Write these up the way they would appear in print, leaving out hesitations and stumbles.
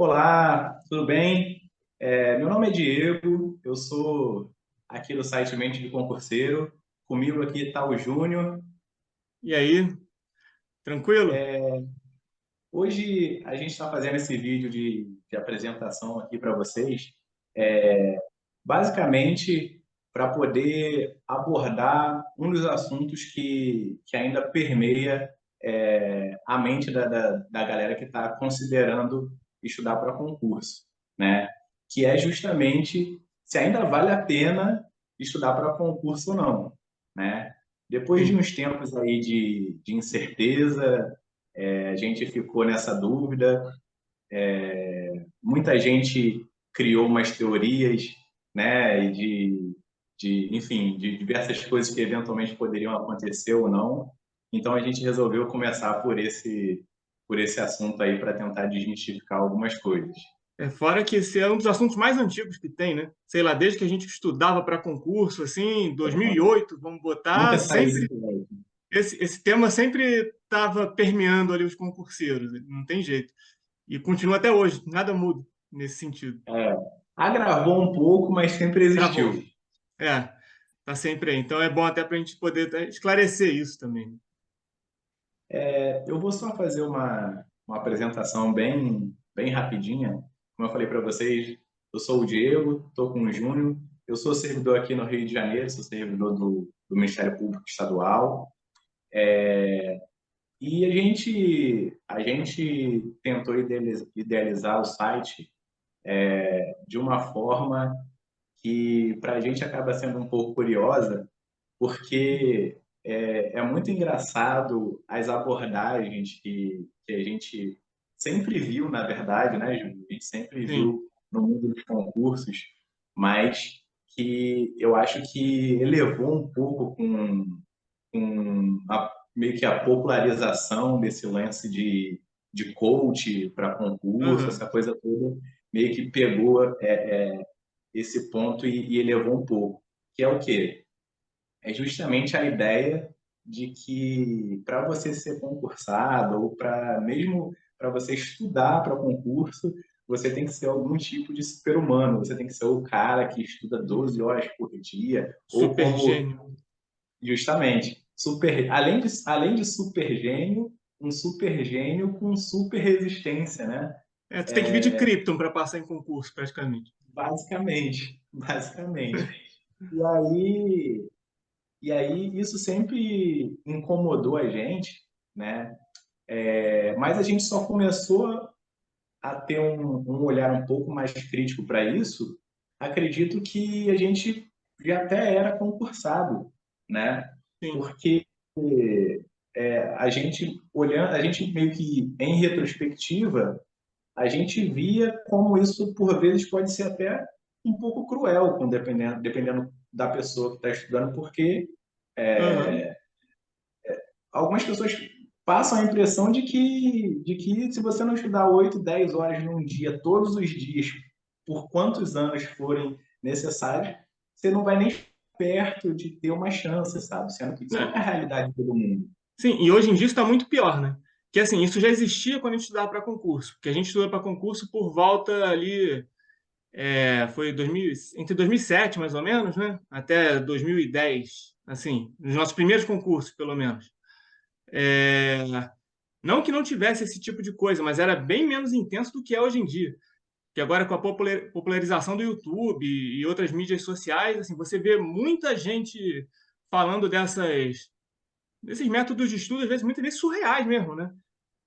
Olá, tudo bem? Meu nome é Diego, eu sou aqui do site Mente de Concurseiro. Comigo aqui está o Júnior. E aí, tranquilo? Hoje a gente está fazendo esse vídeo de apresentação aqui para vocês, basicamente para poder abordar um dos assuntos que ainda permeia a mente da galera que está considerando estudar para concurso, né? Que é justamente se ainda vale a pena estudar para concurso ou não, né? Depois de Sim. uns tempos aí de incerteza, a gente ficou nessa dúvida. Muita gente criou umas teorias, né? Enfim, de diversas coisas que eventualmente poderiam acontecer ou não. Então a gente resolveu começar por esse assunto aí para tentar desmistificar algumas coisas. Fora que esse é um dos assuntos mais antigos que tem, né? Sei lá, desde que a gente estudava para concurso, assim, 2008, vamos botar, Nunca saiu sempre desse lado. esse tema sempre estava permeando ali os concurseiros, não tem jeito. E continua até hoje, nada muda nesse sentido. É, agravou um pouco, mas sempre Travou. existiu. É, tá sempre aí. Então é bom até para a gente poder esclarecer isso também. Eu vou só fazer uma apresentação bem rapidinha. Como eu falei para vocês, eu sou o Diego, estou com o Júnior, eu sou servidor aqui no Rio de Janeiro, sou servidor do Ministério Público Estadual. E a gente tentou idealizar o site de uma forma que para a gente acaba sendo um pouco curiosa, porque é muito engraçado as abordagens que a gente sempre viu, na verdade, né, Júlio? A gente sempre Sim. viu no mundo dos concursos, mas que eu acho que elevou um pouco meio que a popularização desse lance de coach para concurso, Aham. essa coisa toda, meio que pegou esse ponto e elevou um pouco. Que é o quê? É justamente a ideia de que para você ser concursado ou para mesmo para você estudar para concurso, você tem que ser algum tipo de super-humano, você tem que ser o cara que estuda 12 horas por dia, ou Super como gênio. justamente além de super gênio, um super gênio com super resistência, né? Tu tem que vir de Krypton para passar em concurso, praticamente. Basicamente. E aí E aí isso sempre incomodou a gente, né? Mas a gente só começou a ter um olhar um pouco mais crítico para isso. Acredito que a gente já até era concursado, né? Sim. Porque a gente olhando, a gente meio que em retrospectiva, a gente via como isso por vezes pode ser até um pouco cruel, dependendo da pessoa que está estudando, porque Aham. algumas pessoas passam a impressão de que se você não estudar 8, 10 horas num dia, todos os dias, por quantos anos forem necessários, você não vai nem perto de ter uma chance, sabe? Sendo que isso não é Né? a realidade de todo mundo. Sim, e hoje em dia isso está muito pior, né? Que assim, isso já existia quando a gente estudava para concurso, porque a gente estuda para concurso por volta ali, foi 2000, entre 2007 mais ou menos, né? Até 2010, assim, nos nossos primeiros concursos, pelo menos. É, não que não tivesse esse tipo de coisa, mas era bem menos intenso do que é hoje em dia. Que agora com a popularização do YouTube e outras mídias sociais, assim, você vê muita gente falando desses métodos de estudo, às vezes, muitas vezes surreais mesmo, né?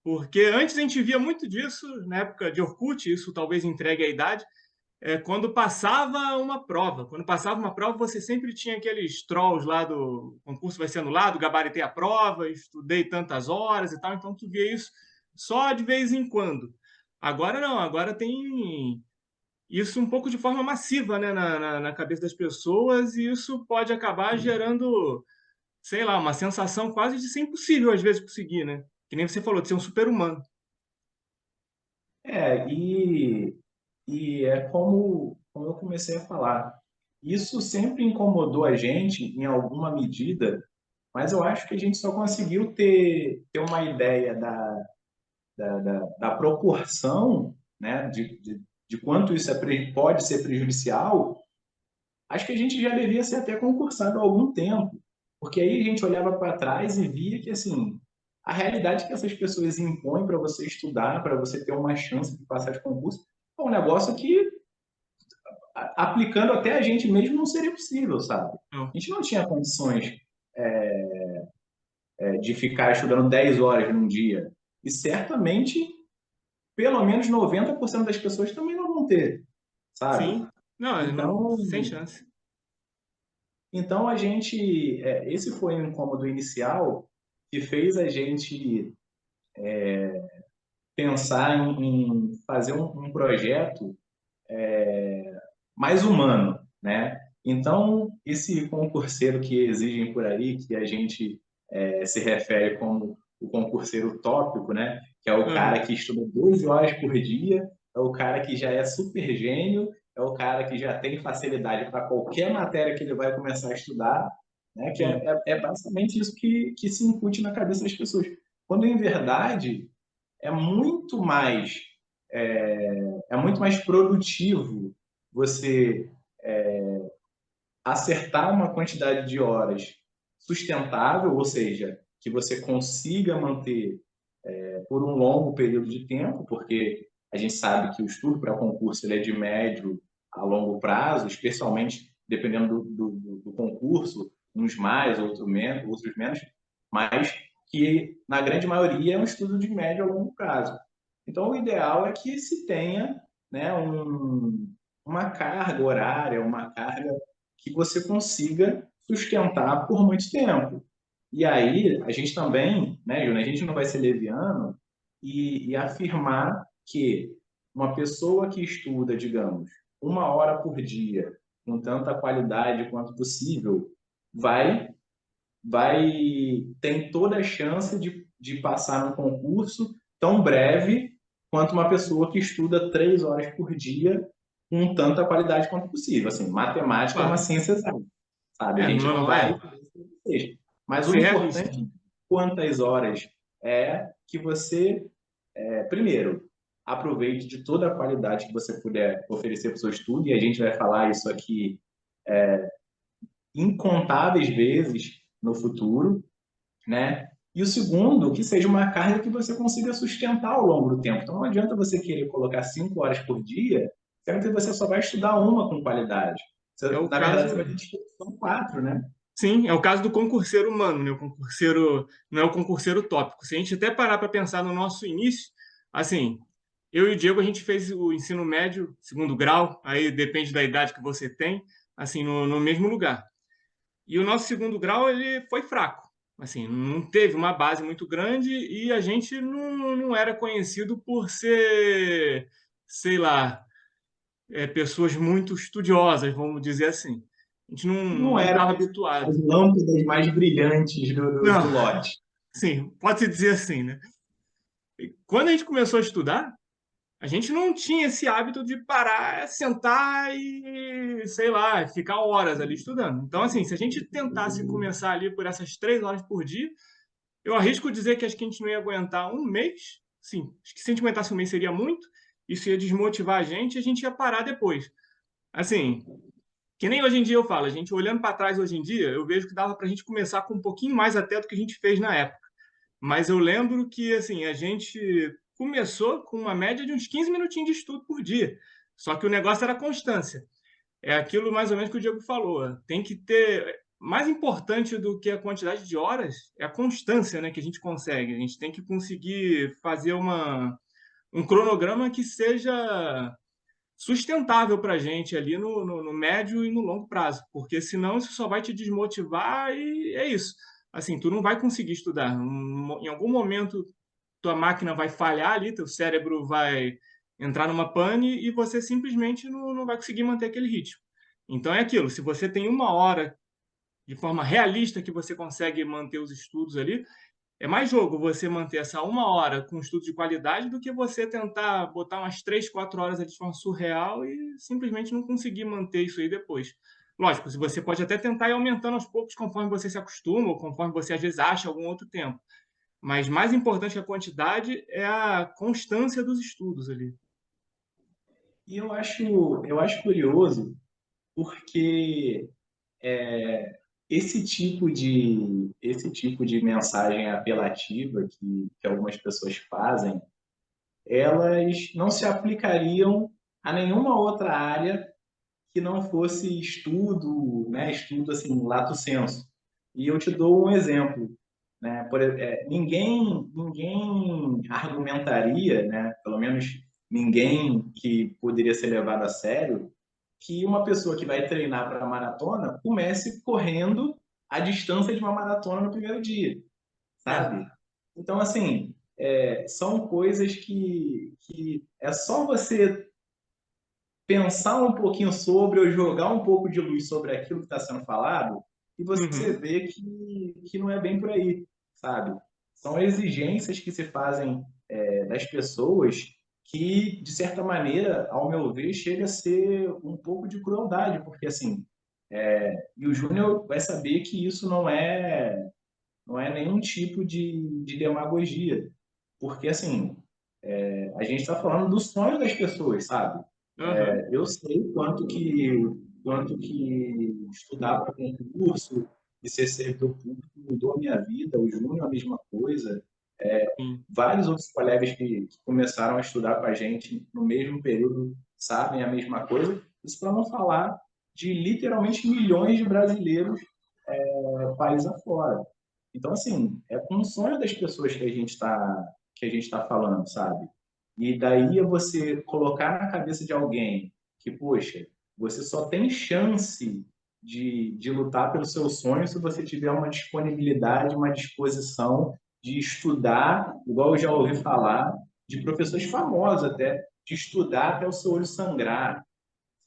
Porque antes a gente via muito disso, na época de Orkut, isso talvez entregue a idade, quando passava uma prova. Quando passava uma prova, você sempre tinha aqueles trolls lá do concurso vai ser anulado, gabaritei a prova, estudei tantas horas e tal, então tu via isso só de vez em quando. Agora não, agora tem isso um pouco de forma massiva, né, na cabeça das pessoas, e isso pode acabar gerando, sei lá, uma sensação quase de ser impossível às vezes conseguir, né? Que nem você falou, de ser um super-humano. É, e, e é como eu comecei a falar. Isso sempre incomodou a gente em alguma medida, mas eu acho que a gente só conseguiu ter uma ideia da proporção né, de quanto isso pode ser prejudicial, acho que a gente já devia ser até concursado há algum tempo, porque aí a gente olhava para trás e via que, assim, a realidade que essas pessoas impõem para você estudar, para você ter uma chance de passar de concurso, é um negócio que, aplicando até a gente mesmo, não seria possível, sabe? Não. A gente não tinha condições de ficar estudando 10 horas num dia. E certamente, pelo menos 90% das pessoas também não vão ter, sabe? Sim. Não, Então, sem chance. então a gente, esse foi um incômodo inicial que fez a gente pensar em fazer um projeto mais humano, né? Então, esse concurseiro que exigem por aí, que a gente se refere como o concurseiro tópico, né? Que é o cara Aham. que estuda 12 horas por dia, é o cara que já é super gênio, é o cara que já tem facilidade para qualquer matéria que ele vai começar a estudar, né? Que Sim. é basicamente isso que se incute na cabeça das pessoas. Quando, em verdade, é muito mais é muito mais produtivo você acertar uma quantidade de horas sustentável, ou seja, que você consiga manter por um longo período de tempo, porque a gente sabe que o estudo para concurso ele é de médio a longo prazo, especialmente dependendo do concurso, uns mais, outros menos, mas que na grande maioria é um estudo de médio a longo prazo. Então, o ideal é que se tenha, né, uma carga horária, uma carga que você consiga sustentar por muito tempo. E aí, a gente também, né, Júnior, a gente não vai ser leviano e afirmar que uma pessoa que estuda, digamos, 1 hora por dia, com tanta qualidade quanto possível, vai, tem toda a chance de passar no concurso tão breve quanto uma pessoa que estuda 3 horas por dia com tanta qualidade quanto possível. Assim, matemática é uma Claro. ciência exata, sabe? A gente Não, não não vai é. mas o Ser realista, importante né? quantas horas é que você, primeiro, aproveite de toda a qualidade que você puder oferecer para o seu estudo, e a gente vai falar isso aqui incontáveis vezes no futuro, né? E o segundo, que seja uma carga que você consiga sustentar ao longo do tempo. Então, não adianta você querer colocar 5 horas por dia, sendo que você só vai estudar uma com qualidade. É o Na verdade, você vai caso. ter discussão quatro, né? Sim, é o caso do concurseiro humano, né? O concurseiro não é o concurseiro tópico. Se a gente até parar para pensar no nosso início, assim, eu e o Diego a gente fez o ensino médio, segundo grau, aí depende da idade que você tem, assim, no mesmo lugar. E o nosso segundo grau ele foi fraco, assim, não teve uma base muito grande e a gente não era conhecido por ser, sei lá, pessoas muito estudiosas, vamos dizer assim. A gente não Não não eram estava as habituado. lâmpadas mais brilhantes do Não, lote. sim, pode-se dizer assim, né? E quando a gente começou a estudar, a gente não tinha esse hábito de parar, sentar e, sei lá, ficar horas ali estudando. Então, assim, se a gente tentasse começar ali por essas 3 horas por dia, eu arrisco dizer que acho que a gente não ia aguentar um mês. Sim, acho que se a gente aguentasse um mês seria muito. Isso ia desmotivar a gente e a gente ia parar depois. Assim, que nem hoje em dia eu falo, a gente olhando para trás hoje em dia, eu vejo que dava para a gente começar com um pouquinho mais até do que a gente fez na época. Mas eu lembro que assim, a gente começou com uma média de uns 15 minutinhos de estudo por dia. Só que o negócio era a constância. É aquilo mais ou menos que o Diego falou. Tem que ter. Mais importante do que a quantidade de horas é a constância, né, que a gente consegue. A gente tem que conseguir fazer um cronograma que seja sustentável para a gente ali no médio e no longo prazo, porque senão isso só vai te desmotivar e é isso. Assim, tu não vai conseguir estudar. Em algum momento, tua máquina vai falhar ali, teu cérebro vai entrar numa pane e você simplesmente não vai conseguir manter aquele ritmo. Então é aquilo, se você tem 1 hora de forma realista que você consegue manter os estudos ali, é mais jogo você manter essa 1 hora com estudo de qualidade do que você tentar botar umas 3, 4 horas ali de forma surreal e simplesmente não conseguir manter isso aí depois. Lógico, se você pode até tentar ir aumentando aos poucos conforme você se acostuma ou conforme você às vezes acha algum outro tempo. Mas mais importante que a quantidade é a constância dos estudos ali. E eu acho curioso porque esse tipo de mensagem apelativa que algumas pessoas fazem, elas não se aplicariam a nenhuma outra área que não fosse estudo, né? Estudo assim, lato sensu. E eu te dou um exemplo, né? Ninguém argumentaria, né? Pelo menos ninguém que poderia ser levado a sério, que uma pessoa que vai treinar para a maratona comece correndo a distância de uma maratona no primeiro dia, É. sabe? Então, assim, são coisas que é só você pensar um pouquinho sobre ou jogar um pouco de luz sobre aquilo que está sendo falado e você Uhum. vê que não é bem por aí, sabe? São exigências que se fazem das pessoas que, de certa maneira, ao meu ver, chega a ser um pouco de crueldade, porque assim, e o Júnior vai saber que isso não é nenhum tipo de demagogia, porque assim, a gente está falando do sonho das pessoas, sabe? Aham. Eu sei quanto que estudar para concurso e ser servidor público mudou a minha vida, o Júnior a mesma coisa, Sim. vários outros colegas que começaram a estudar com a gente no mesmo período sabem a mesma coisa, isso para não falar de literalmente milhões de brasileiros país afora. Então, assim, é com o sonho das pessoas que a gente tá falando, sabe? E daí é você colocar na cabeça de alguém que, poxa, você só tem chance de lutar pelo seu sonho se você tiver uma disponibilidade, uma disposição de estudar, igual eu já ouvi falar, de professores famosos até, de estudar até o seu olho sangrar,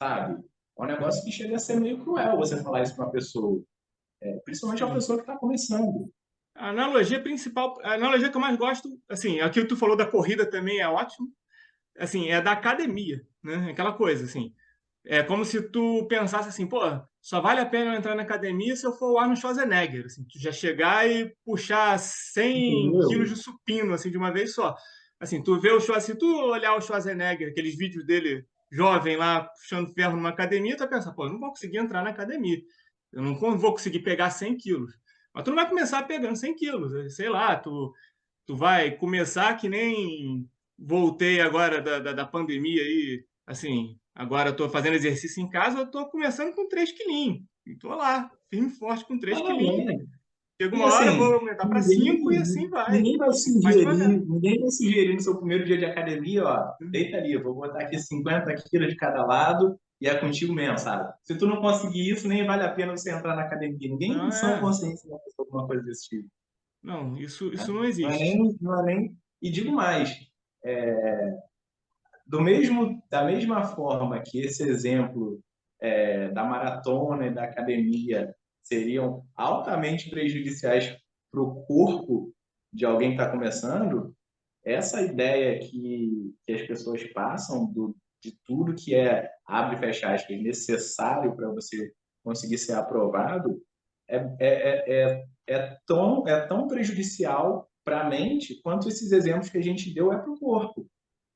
sabe? É um negócio que chega a ser meio cruel você falar isso para uma pessoa, principalmente uma Sim. pessoa que está começando. A analogia principal, a analogia que eu mais gosto, assim, aquilo que tu falou da corrida também é ótimo, assim, é da academia, né? Aquela coisa, assim. É como se tu pensasse assim, pô, só vale a pena eu entrar na academia se eu for o Arnold Schwarzenegger, assim, tu já chegar e puxar 100 quilos Entendeu? de supino, assim, de uma vez só. Assim, tu vê o Schwarzenegger, se tu olhar o Schwarzenegger, aqueles vídeos dele jovem lá, puxando ferro numa academia, tu vai pensar, pô, eu não vou conseguir entrar na academia, eu não vou conseguir pegar 100 quilos. Mas tu não vai começar pegando 100 quilos, sei lá, tu vai começar que nem voltei agora da pandemia aí, assim, agora eu tô fazendo exercício em casa, eu tô começando com 3 quilinhos. E tô lá, firme e forte com 3 Ah, não quilinhos. é. Chega E uma hora, eu vou assim, aumentar para 5 e ninguém, assim vai. ninguém vai Mais devagar. sugerir, ninguém vai sugerir no seu primeiro dia de academia, ó, deita ali, eu vou botar aqui 50 quilos de cada lado e é contigo mesmo, sabe? Se tu não conseguir isso, nem vale a pena você entrar na academia. Ninguém Não, em sã é. consciência vai fazer alguma coisa desse tipo, Não, né? isso não Não é existe. nem, não é nem... E digo mais, da mesma forma que esse exemplo da maratona e da academia seriam altamente prejudiciais para o corpo de alguém que está começando, essa ideia que as pessoas passam de tudo que abre e fecha aspas, necessário para você conseguir ser aprovado, é tão prejudicial para a mente quanto esses exemplos que a gente deu para o corpo,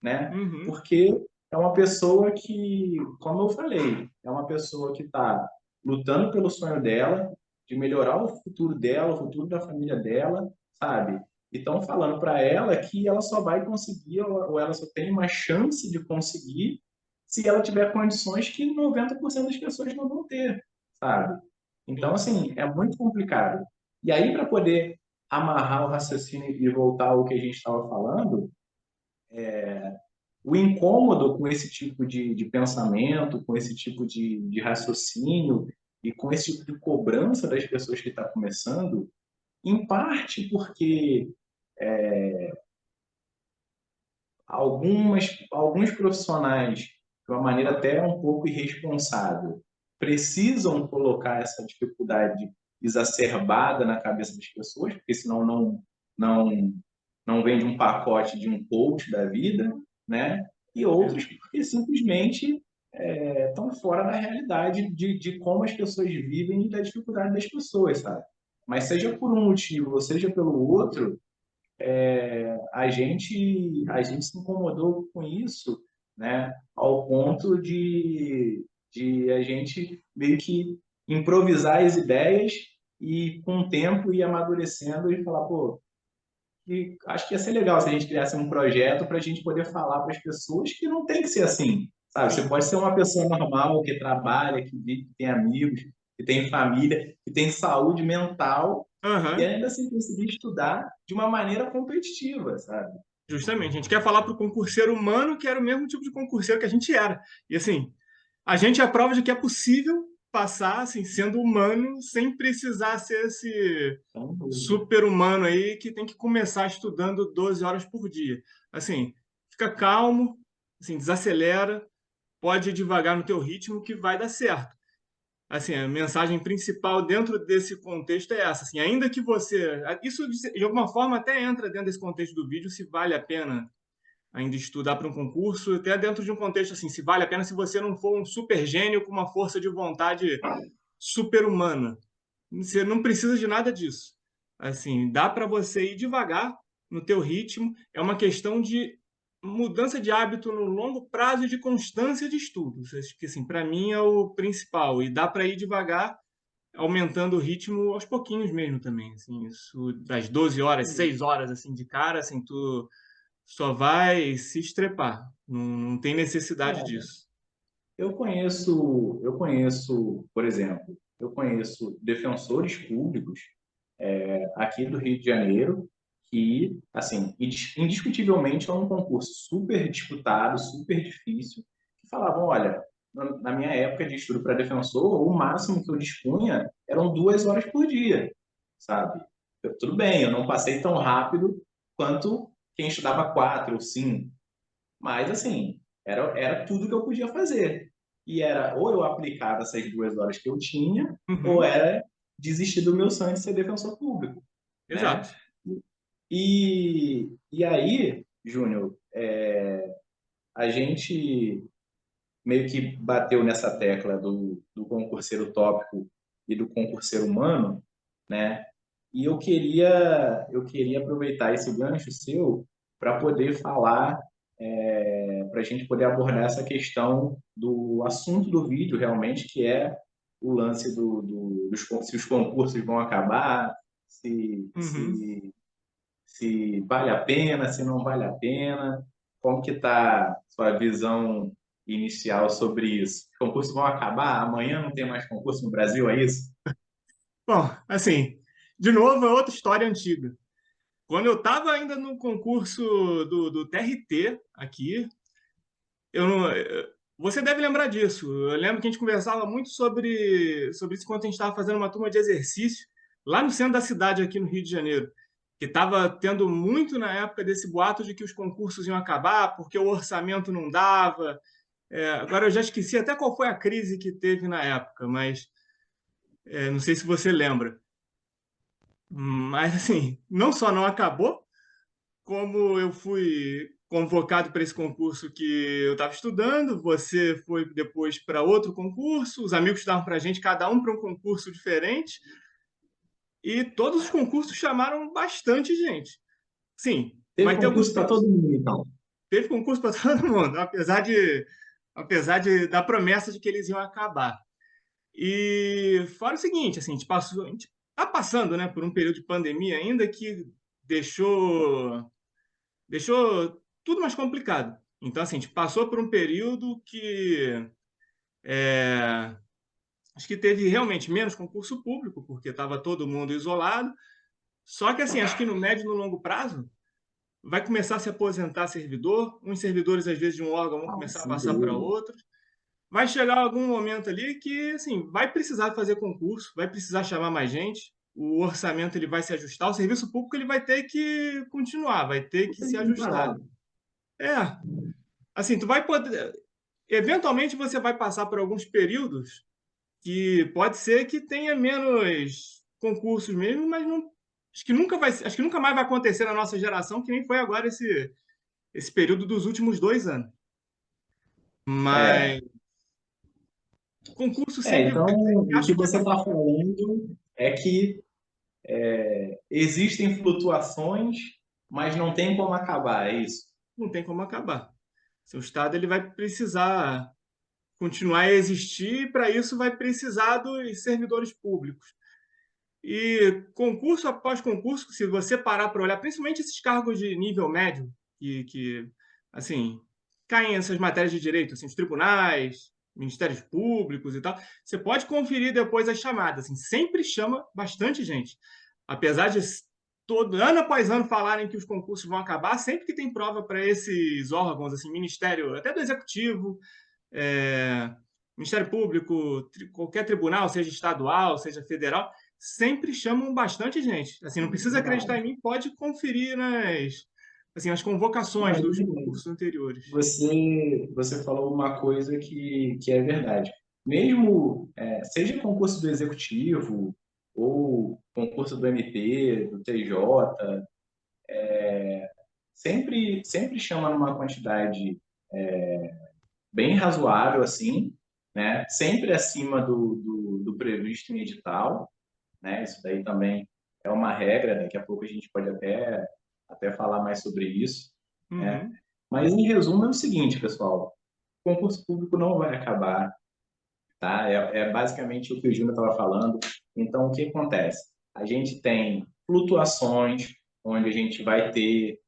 né? Uhum. Porque é uma pessoa que, como eu falei, é uma pessoa que está lutando pelo sonho dela, de melhorar o futuro dela, o futuro da família dela, sabe? E estão falando para ela que ela só vai conseguir, ou ela só tem uma chance de conseguir, se ela tiver condições que 90% das pessoas não vão ter, sabe? Então, Sim. assim, é muito complicado. E aí, para poder amarrar o raciocínio e voltar ao que a gente estava falando, o incômodo com esse tipo de pensamento, com esse tipo de raciocínio e com esse tipo de cobrança das pessoas que estão começando, em parte porque alguns profissionais, de uma maneira até um pouco irresponsável, precisam colocar essa dificuldade exacerbada na cabeça das pessoas, porque senão não, não vem de um pacote de um coach da vida, né? E É. outros porque simplesmente estão fora da realidade de como as pessoas vivem e da dificuldade das pessoas, sabe? Mas seja por um motivo ou seja pelo outro, a gente se incomodou com isso né? Ao ponto de a gente meio que improvisar as ideias e com o tempo ir amadurecendo e falar, pô, que acho que ia ser legal se a gente criasse um projeto para a gente poder falar para as pessoas que não tem que ser assim, sabe? Você Sim. pode ser uma pessoa normal, que trabalha, que vive, que tem amigos, que tem família, que tem saúde mental e Aham. ainda assim conseguir estudar de uma maneira competitiva, sabe? Justamente. A gente quer falar para o concurseiro humano que era o mesmo tipo de concurseiro que a gente era. E assim, a gente é a prova de que é possível passar, assim, sendo humano, sem precisar ser esse Então, super-humano aí que tem que começar estudando 12 horas por dia. Assim, fica calmo, assim, desacelera, pode ir devagar no teu ritmo que vai dar certo. Assim, a mensagem principal dentro desse contexto é essa, assim, ainda que você, isso de alguma forma até entra dentro desse contexto do vídeo, se vale a pena ainda estudar para um concurso, até dentro de um contexto assim, se vale a pena se você não for um super gênio com uma força de vontade super-humana. Você não precisa de nada disso. Assim, dá para você ir devagar no teu ritmo, é uma questão de mudança de hábito no longo prazo e de constância de estudo. Acho que assim, para mim é o principal e dá para ir devagar, aumentando o ritmo aos pouquinhos mesmo também, assim, isso das 12 horas, 6 horas assim de cara, assim, tu só vai se estrepar. Não tem necessidade é, disso. por exemplo, eu conheço defensores públicos aqui do Rio de Janeiro, que, assim, indiscutivelmente é um concurso super disputado, super difícil, que falavam, olha, na minha época de estudo para defensor, o máximo que eu dispunha eram 2 horas por dia, sabe? Tudo bem, eu não passei tão rápido quanto quem estudava 4 ou 5, mas, assim, era tudo que eu podia fazer. E era ou eu aplicava essas 2 horas que eu tinha, ou Uhum, era desistir do meu sonho de ser defensor público, exato. né? E aí, Júnior, a gente meio que bateu nessa tecla do concurseiro tópico e do concurseiro humano, né? E eu queria aproveitar esse gancho seu para poder falar, para a gente poder abordar essa questão do assunto do vídeo realmente, que é o lance se os concursos vão acabar, se, Uhum. se se vale a pena, se não vale a pena, como que está sua visão inicial sobre isso? Os concursos vão acabar? Amanhã não tem mais concurso no Brasil, é isso? Bom, assim, de novo, é outra história antiga. Quando eu estava ainda no concurso do TRT aqui, eu não, você deve lembrar disso. Eu lembro que a gente conversava muito sobre isso quando a gente estava fazendo uma turma de exercício lá no centro da cidade, aqui no Rio de Janeiro, que estava tendo muito na época desse boato de que os concursos iam acabar porque o orçamento não dava. Agora eu já esqueci até qual foi a crise que teve na época, mas não sei se você lembra. Mas assim, não só não acabou, como eu fui convocado para esse concurso que eu estava estudando, você foi depois para outro concurso, os amigos estavam para a gente, cada um para um concurso diferente, e todos os concursos chamaram bastante gente. Sim, Teve vai ter alguns. concurso para todo mundo, então. Teve concurso para todo mundo, da promessa de que eles iam acabar. E fora o seguinte, assim, a gente está passando, né, por um período de pandemia ainda que deixou tudo mais complicado. Então, assim, a gente passou por um período que é, acho que teve realmente menos concurso público, porque estava todo mundo isolado. Só que, assim, acho que no médio e no longo prazo vai começar a se aposentar servidor, uns servidores, às vezes, de um órgão vão Ah, começar a sem passar para dúvida. outros. Vai chegar algum momento ali que, assim, vai precisar fazer concurso, vai precisar chamar mais gente, o orçamento ele vai se ajustar, o serviço público ele vai ter que continuar, vai ter Não que tem se como ajustar. parar. É, assim, tu vai poder, eventualmente você vai passar por alguns períodos que pode ser que tenha menos concursos mesmo, mas não, acho que nunca mais vai acontecer na nossa geração, que nem foi agora esse período dos últimos 2 anos. É, Mas concurso sempre então, vai ter. o que Acho que você está falando é que existem flutuações, mas não tem como acabar, é isso? não tem como acabar. O Estado ele vai precisar continuar a existir e, para isso, vai precisar dos servidores públicos. E concurso após concurso, se você parar para olhar, principalmente esses cargos de nível médio, que assim, caem essas matérias de direito, assim, os tribunais, ministérios públicos e tal, você pode conferir depois as chamadas, assim, sempre chama bastante gente. Apesar de todo ano após ano falarem que os concursos vão acabar, sempre que tem prova para esses órgãos, assim, ministério, até do executivo, é, Ministério Público, qualquer tribunal, seja estadual, seja federal, sempre chamam bastante gente. Assim, não precisa acreditar em mim, pode conferir assim, as convocações dos concursos anteriores. Você falou uma coisa que é verdade. Mesmo, seja concurso do Executivo ou concurso do MP, do TJ, sempre chama numa quantidade bem razoável, assim, né? Sempre acima do previsto em edital, né? Isso daí também é uma regra, daqui a pouco a gente pode até falar mais sobre isso, né? Uhum, Mas, em resumo, é o seguinte, pessoal, o concurso público não vai acabar, tá? É basicamente o que o Júnior estava falando. Então, o que acontece? A gente tem flutuações, onde a gente vai ter,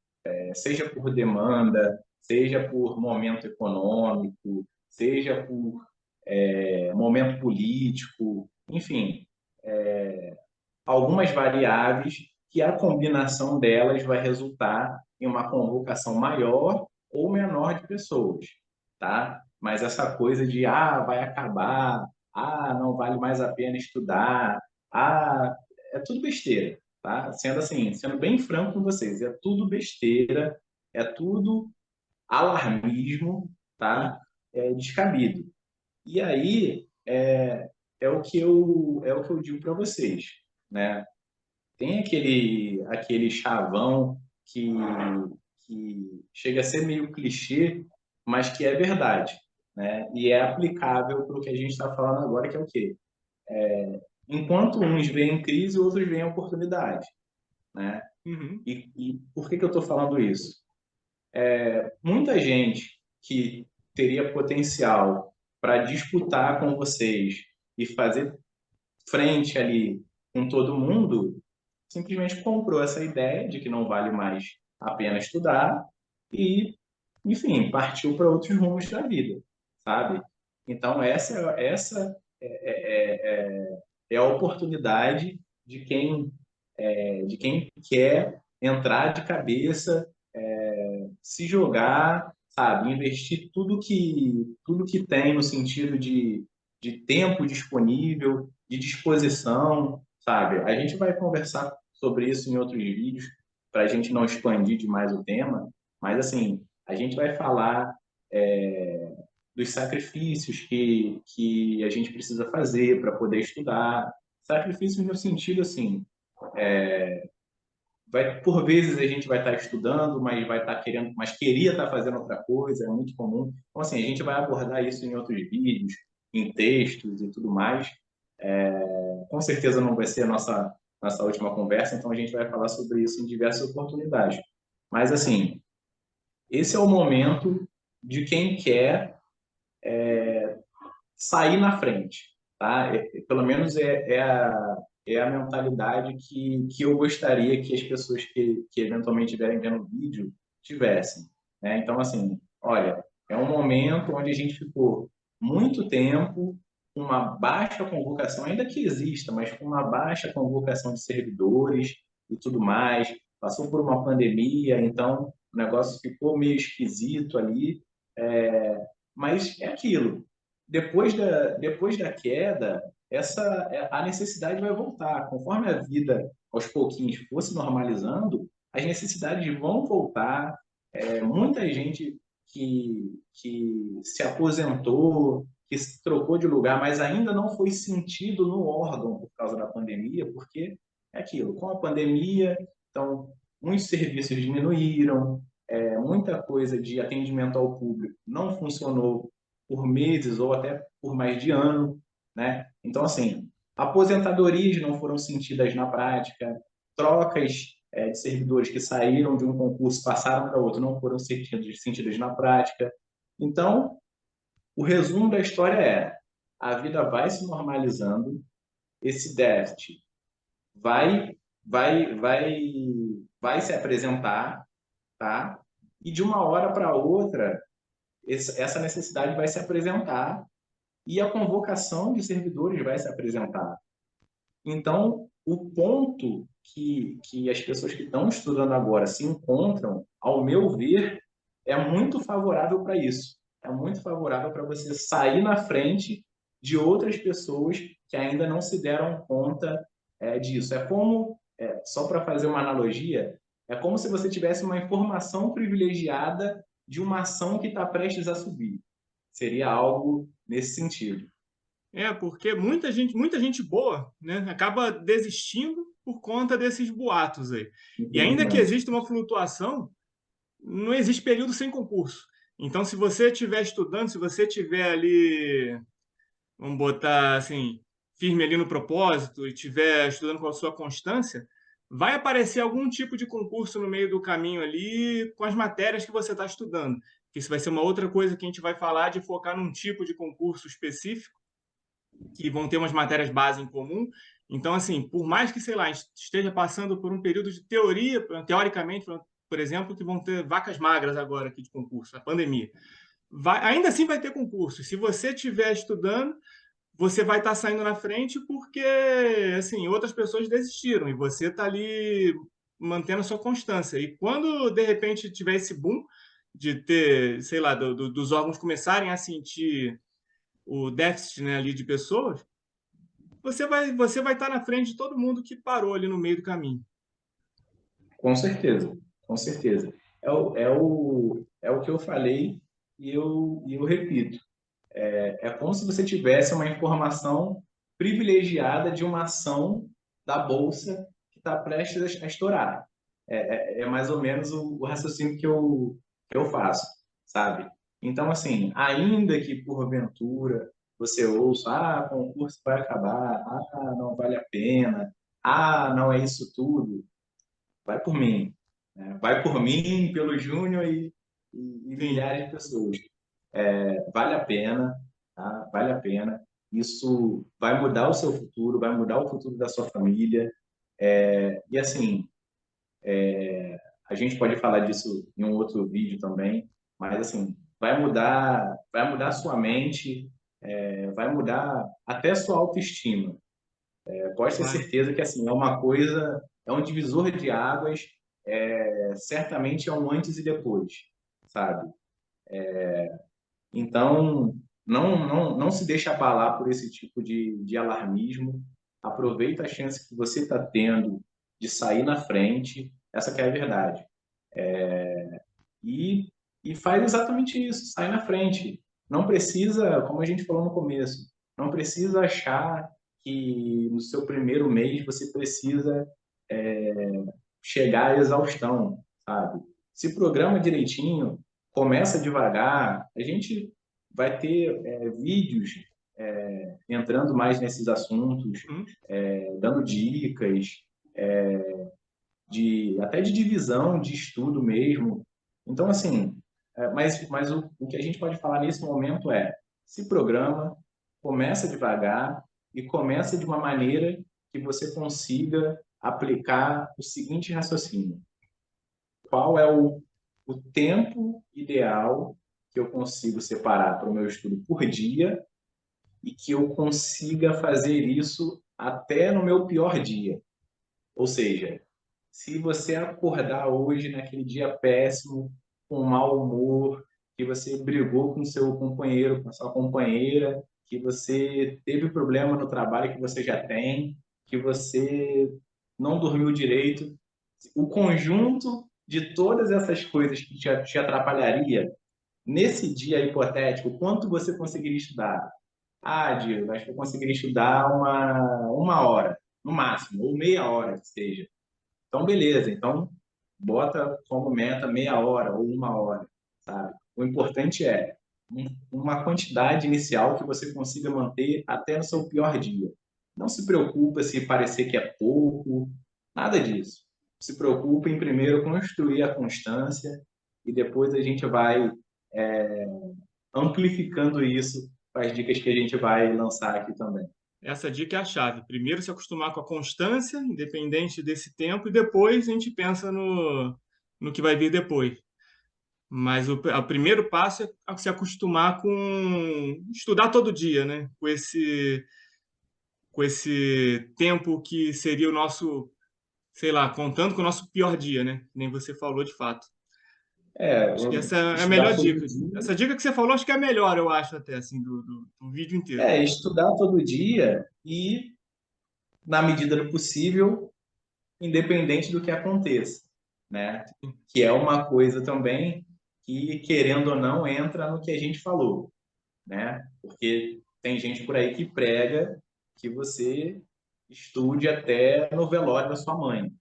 seja por demanda, seja por momento econômico, seja por momento político, enfim, algumas variáveis que a combinação delas vai resultar em uma convocação maior ou menor de pessoas, tá? Mas essa coisa de vai acabar, não vale mais a pena estudar, é tudo besteira, tá? Sendo assim, sendo bem franco com vocês, é tudo besteira, é tudo alarmismo, tá? É descabido. E aí é o que eu digo para vocês, né? Tem aquele chavão que chega a ser meio clichê, mas que é verdade, né? E é aplicável para o que a gente está falando agora, que é o quê? Enquanto uns veem crise, outros veem oportunidade, né? uhum, E por que eu estou falando isso? Muita gente que teria potencial para disputar com vocês e fazer frente ali com todo mundo, simplesmente comprou essa ideia de que não vale mais a pena estudar e, enfim, partiu para outros rumos da vida, sabe? Então, essa é a oportunidade de quem quer entrar de cabeça, se jogar, sabe? Investir tudo que tem no sentido de tempo disponível, de disposição, sabe? A gente vai conversar sobre isso em outros vídeos, para a gente não expandir demais o tema, mas, assim, a gente vai falar dos sacrifícios que a gente precisa fazer para poder estudar, sacrifícios no sentido, assim, por vezes a gente vai estar estudando, mas vai estar querendo, mas queria estar fazendo outra coisa, é muito comum. Então, assim, a gente vai abordar isso em outros vídeos, em textos e tudo mais. Com certeza não vai ser a nossa última conversa, então a gente vai falar sobre isso em diversas oportunidades. Mas, assim, esse é o momento de quem quer sair na frente, tá? Pelo menos é a mentalidade que eu gostaria que as pessoas que eventualmente estiverem vendo o vídeo tivessem, né? Então, assim, olha, é um momento onde a gente ficou muito tempo com uma baixa convocação, ainda que exista, mas com uma baixa convocação de servidores e tudo mais, passou por uma pandemia, então o negócio ficou meio esquisito ali, mas é aquilo. Depois da queda, a necessidade vai voltar. Conforme a vida aos pouquinhos for se normalizando, as necessidades vão voltar. Muita gente que se aposentou, que se trocou de lugar, mas ainda não foi sentido no órgão por causa da pandemia, porque é aquilo, com a pandemia, então, muitos serviços diminuíram, muita coisa de atendimento ao público não funcionou por meses ou até por mais de ano, né? Então, assim, aposentadorias não foram sentidas na prática, trocas de servidores que saíram de um concurso, passaram para outro, não foram sentidas na prática. Então, o resumo da história é: a vida vai se normalizando, esse déficit vai, vai, vai, vai se apresentar, tá? E de uma hora para outra, essa necessidade vai se apresentar e a convocação de servidores vai se apresentar. Então, o ponto que as pessoas que estão estudando agora se encontram, ao meu ver, é muito favorável para isso. É muito favorável para você sair na frente de outras pessoas que ainda não se deram conta disso. É como, só para fazer uma analogia, é como se você tivesse uma informação privilegiada de uma ação que está prestes a subir. Seria algo nesse sentido. Porque muita gente boa, né, acaba desistindo por conta desses boatos aí. E ainda que Infelizmente. exista uma flutuação, não existe período sem concurso. Então, se você estiver estudando, se você estiver ali, vamos botar assim, firme ali no propósito e estiver estudando com a sua constância, vai aparecer algum tipo de concurso no meio do caminho ali com as matérias que você está estudando. Isso vai ser uma outra coisa que a gente vai falar de focar num tipo de concurso específico que vão ter umas matérias base em comum. Então, assim, por mais que, sei lá, esteja passando por um período de teoria, teoricamente, por exemplo, que vão ter vacas magras agora aqui de concurso, a pandemia. Ainda assim vai ter concurso. Se você estiver estudando, você vai estar saindo na frente porque, assim, outras pessoas desistiram e você está ali mantendo a sua constância. E quando, de repente, tiver esse boom de ter, sei lá, dos órgãos começarem a sentir o déficit, né, ali de pessoas, você vai estar na frente de todo mundo que parou ali no meio do caminho. Com certeza, com certeza. É o que eu falei e eu repito. É como se você tivesse uma informação privilegiada de uma ação da Bolsa que está prestes a estourar. É mais ou menos o raciocínio que eu faço, sabe? Então, assim, ainda que porventura você ouça, concurso vai acabar, não vale a pena, não é isso tudo, vai por mim, né? Vai por mim, pelo Júnior e Sim. milhares de pessoas. Vale a pena, tá? Vale a pena. Isso vai mudar o seu futuro, vai mudar o futuro da sua família. E assim, a gente pode falar disso em um outro vídeo também, mas assim, vai mudar a sua mente, vai mudar até a sua autoestima. Pode ter Vai. certeza que assim é uma coisa, é um divisor de águas, certamente é um antes e depois, sabe? Então, não se deixe abalar por esse tipo de alarmismo. Aproveita a chance que você está tendo de sair na frente, essa que é a verdade. E, e faz exatamente isso, sai na frente. Não precisa, como a gente falou no começo, não precisa achar que no seu primeiro mês você precisa chegar à exaustão, sabe? Se programa direitinho, começa devagar, a gente vai ter vídeos entrando mais nesses assuntos, Uhum. dando dicas, até de divisão de estudo mesmo. Então, assim, mas o que a gente pode falar nesse momento é: se programa, começa devagar e começa de uma maneira que você consiga aplicar o seguinte raciocínio: qual é o tempo ideal que eu consigo separar para o meu estudo por dia e que eu consiga fazer isso até no meu pior dia. Ou seja, se você acordar hoje naquele dia péssimo, com mau humor, que você brigou com seu companheiro, com a sua companheira, que você teve problema no trabalho que você já tem, que você não dormiu direito, o conjunto de todas essas coisas que te atrapalharia, nesse dia hipotético, quanto você conseguiria estudar? Diego, acho que eu conseguiria estudar uma hora, no máximo, ou meia hora que seja. Então, beleza. Então, bota como meta meia hora ou uma hora, sabe? O importante é uma quantidade inicial que você consiga manter até no seu pior dia. Não se preocupa se parecer que é pouco, nada disso. Se preocupe em primeiro construir a constância e depois a gente vai amplificando isso com as dicas que a gente vai lançar aqui também. Essa dica é a chave. Primeiro se acostumar com a constância, independente desse tempo, e depois a gente pensa no que vai vir depois. Mas o primeiro passo é se acostumar com estudar todo dia, né? Com esse tempo que seria o nosso, sei lá, contando com o nosso pior dia, né? Nem você falou de fato. Acho que essa é a melhor dica. Essa dica que você falou, acho que é a melhor, eu acho, até, assim, do vídeo inteiro. Estudar todo dia e, na medida do possível, independente do que aconteça, né? Que é uma coisa também que, querendo ou não, entra no que a gente falou, né? Porque tem gente por aí que prega que você estude até no velório da sua mãe,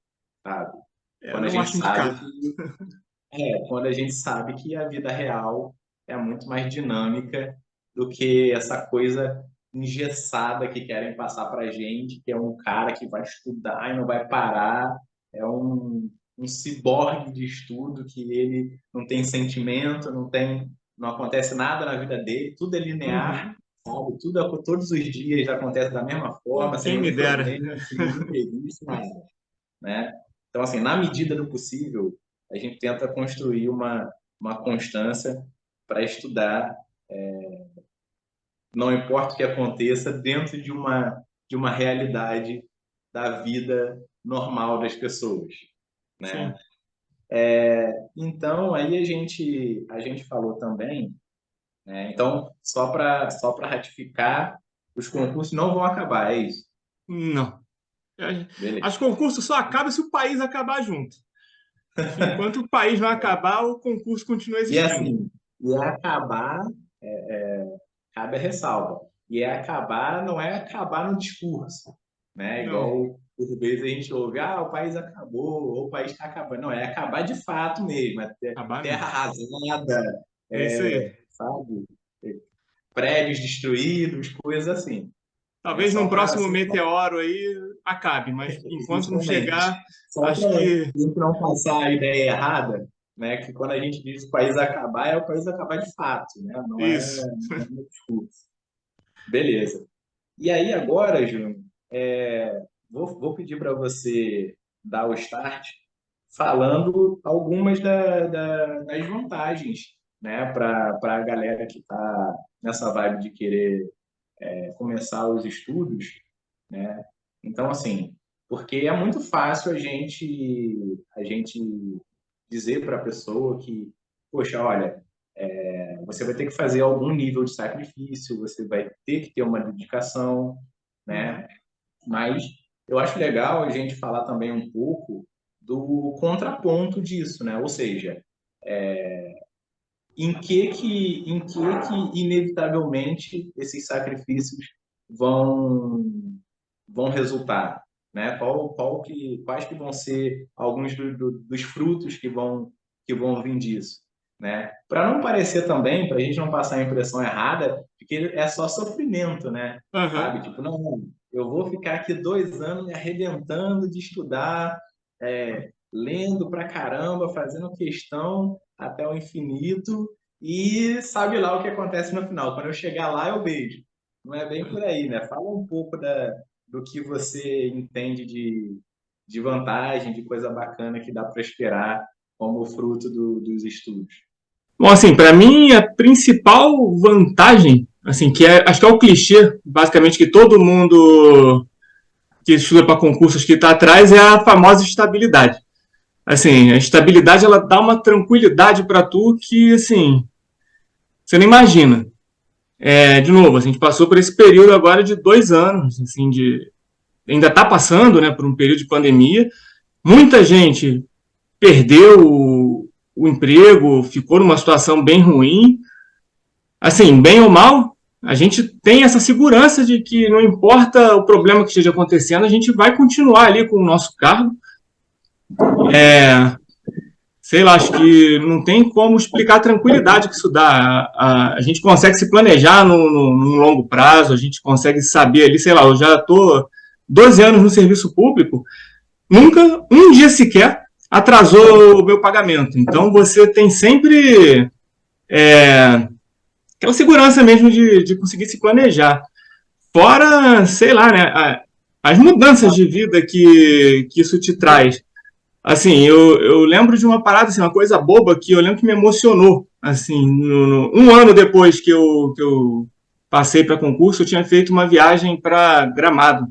sabe? Eu Quando a não gente acho sabe indicado. quando a gente sabe que a vida real é muito mais dinâmica do que essa coisa engessada que querem passar para a gente, que é um cara que vai estudar e não vai parar, é um ciborgue de estudo que ele não tem sentimento, não acontece nada na vida dele, tudo é linear, Uhum. sabe? Tudo, todos os dias acontece da mesma Pô, forma, sem quem me nenhum dera. problema, sem nenhum imprevisto, nada, né? Então, assim, na medida do possível, a gente tenta construir uma constância para estudar, não importa o que aconteça, dentro de uma realidade da vida normal das pessoas, né? Sim. Então, aí a gente falou também, né? Então, só para ratificar, os concursos não vão acabar, é isso? Não. Acho Beleza. que o concurso só acaba se o país acabar junto. Acho que enquanto o país não acabar, o concurso continua E existindo. assim, e acabar cabe a ressalva. E acabar não é acabar no discurso, né? Não, Igual por vezes a gente ouve, o país acabou, ou o país está acabando. Não, é acabar de fato mesmo, é acabar terra mesmo. arrasada, É isso aí. sabe? Prédios destruídos, coisas assim. Né? Talvez num próximo meteoro aí acabe, mas enquanto não Justamente. chegar, Só acho para a que gente não passar a ideia errada, né? Que quando a gente diz o país acabar, é o país acabar de fato, né? isso. Não é um discurso. Beleza. E aí agora, Júnior, vou pedir para você dar o start falando algumas das vantagens, né, para a galera que está nessa vibe de querer começar os estudos, né? Então, assim, porque é muito fácil a gente dizer para a pessoa que, poxa, olha, você vai ter que fazer algum nível de sacrifício, você vai ter que ter uma dedicação, né? Uhum. Mas eu acho legal a gente falar também um pouco do contraponto disso, né? Ou seja, em que inevitavelmente esses sacrifícios vão vão resultar, né? Quais que vão ser alguns dos frutos que vão vir disso, né? Para não parecer também, para a gente não passar a impressão errada, porque é só sofrimento, né? Aham. Sabe? Tipo, não, eu vou ficar aqui 2 anos me arrebentando de estudar, lendo pra caramba, fazendo questão até o infinito e sabe lá o que acontece no final. Quando eu chegar lá, eu beijo. Não é bem por aí, né? Fala um pouco do que você entende de vantagem, de coisa bacana que dá para esperar como fruto dos estudos. Bom, assim, para mim a principal vantagem, assim, acho que é o clichê, basicamente que todo mundo que estuda para concursos que está atrás é a famosa estabilidade. Assim, a estabilidade ela dá uma tranquilidade para tu que, assim, você não imagina. De novo, assim, a gente passou por esse período agora de 2 anos, assim, ainda está passando, né, por um período de pandemia. Muita gente perdeu o emprego, ficou numa situação bem ruim. Assim, bem ou mal, a gente tem essa segurança de que não importa o problema que esteja acontecendo, a gente vai continuar ali com o nosso cargo. É, sei lá, acho que não tem como explicar a tranquilidade que isso dá. A gente consegue se planejar num longo prazo, a gente consegue saber ali, sei lá, eu já estou 12 anos no serviço público, nunca, um dia sequer, atrasou o meu pagamento. Então você tem sempre aquela segurança mesmo de conseguir se planejar. Fora, sei lá, né, as mudanças de vida que isso te traz. Assim, eu lembro de uma parada, assim, uma coisa boba que eu lembro que me emocionou. Assim, um ano depois que eu passei para concurso, eu tinha feito uma viagem para Gramado.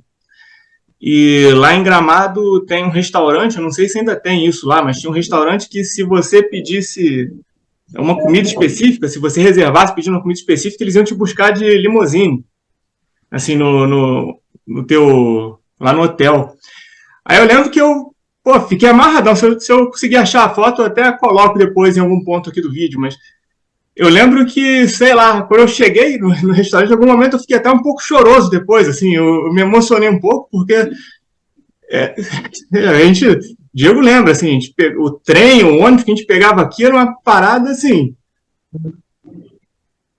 E lá em Gramado tem um restaurante, eu não sei se ainda tem isso lá, mas tinha um restaurante que se você pedisse uma comida específica, se você reservasse pedindo uma comida específica, eles iam te buscar de limusine, assim, no teu, lá no hotel. Aí eu lembro que eu, pô, fiquei amarradão. Se eu conseguir achar a foto, eu até coloco depois em algum ponto aqui do vídeo, mas eu lembro que, sei lá, quando eu cheguei no restaurante, em algum momento eu fiquei até um pouco choroso depois, assim, eu me emocionei um pouco, porque é, a gente, Diego lembra, assim, o trem, o ônibus que a gente pegava aqui era uma parada, assim,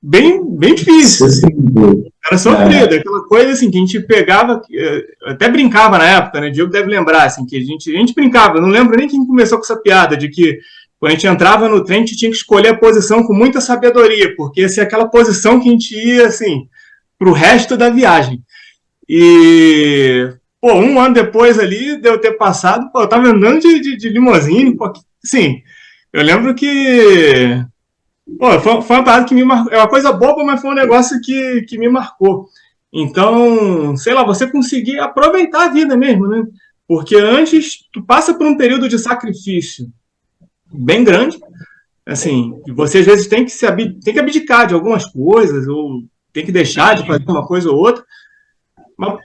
bem difícil. Era sofrido, aquela coisa assim que a gente pegava, até brincava na época, né? Diego deve lembrar, assim, que a gente brincava, eu não lembro nem quem começou com essa piada, de que quando a gente entrava no trem, a gente tinha que escolher a posição com muita sabedoria, porque essa é aquela posição que a gente ia, assim, pro resto da viagem. E, pô, um ano depois ali, de eu ter passado, pô, eu tava andando de limousine, pô, assim, eu lembro que pô, foi uma parada que me marcou. É uma coisa boba, mas foi um negócio que me marcou. Então, sei lá, você conseguir aproveitar a vida mesmo, né? Porque antes, tu passa por um período de sacrifício bem grande, assim, e você às vezes tem que abdicar de algumas coisas, ou tem que deixar de fazer uma coisa ou outra, mas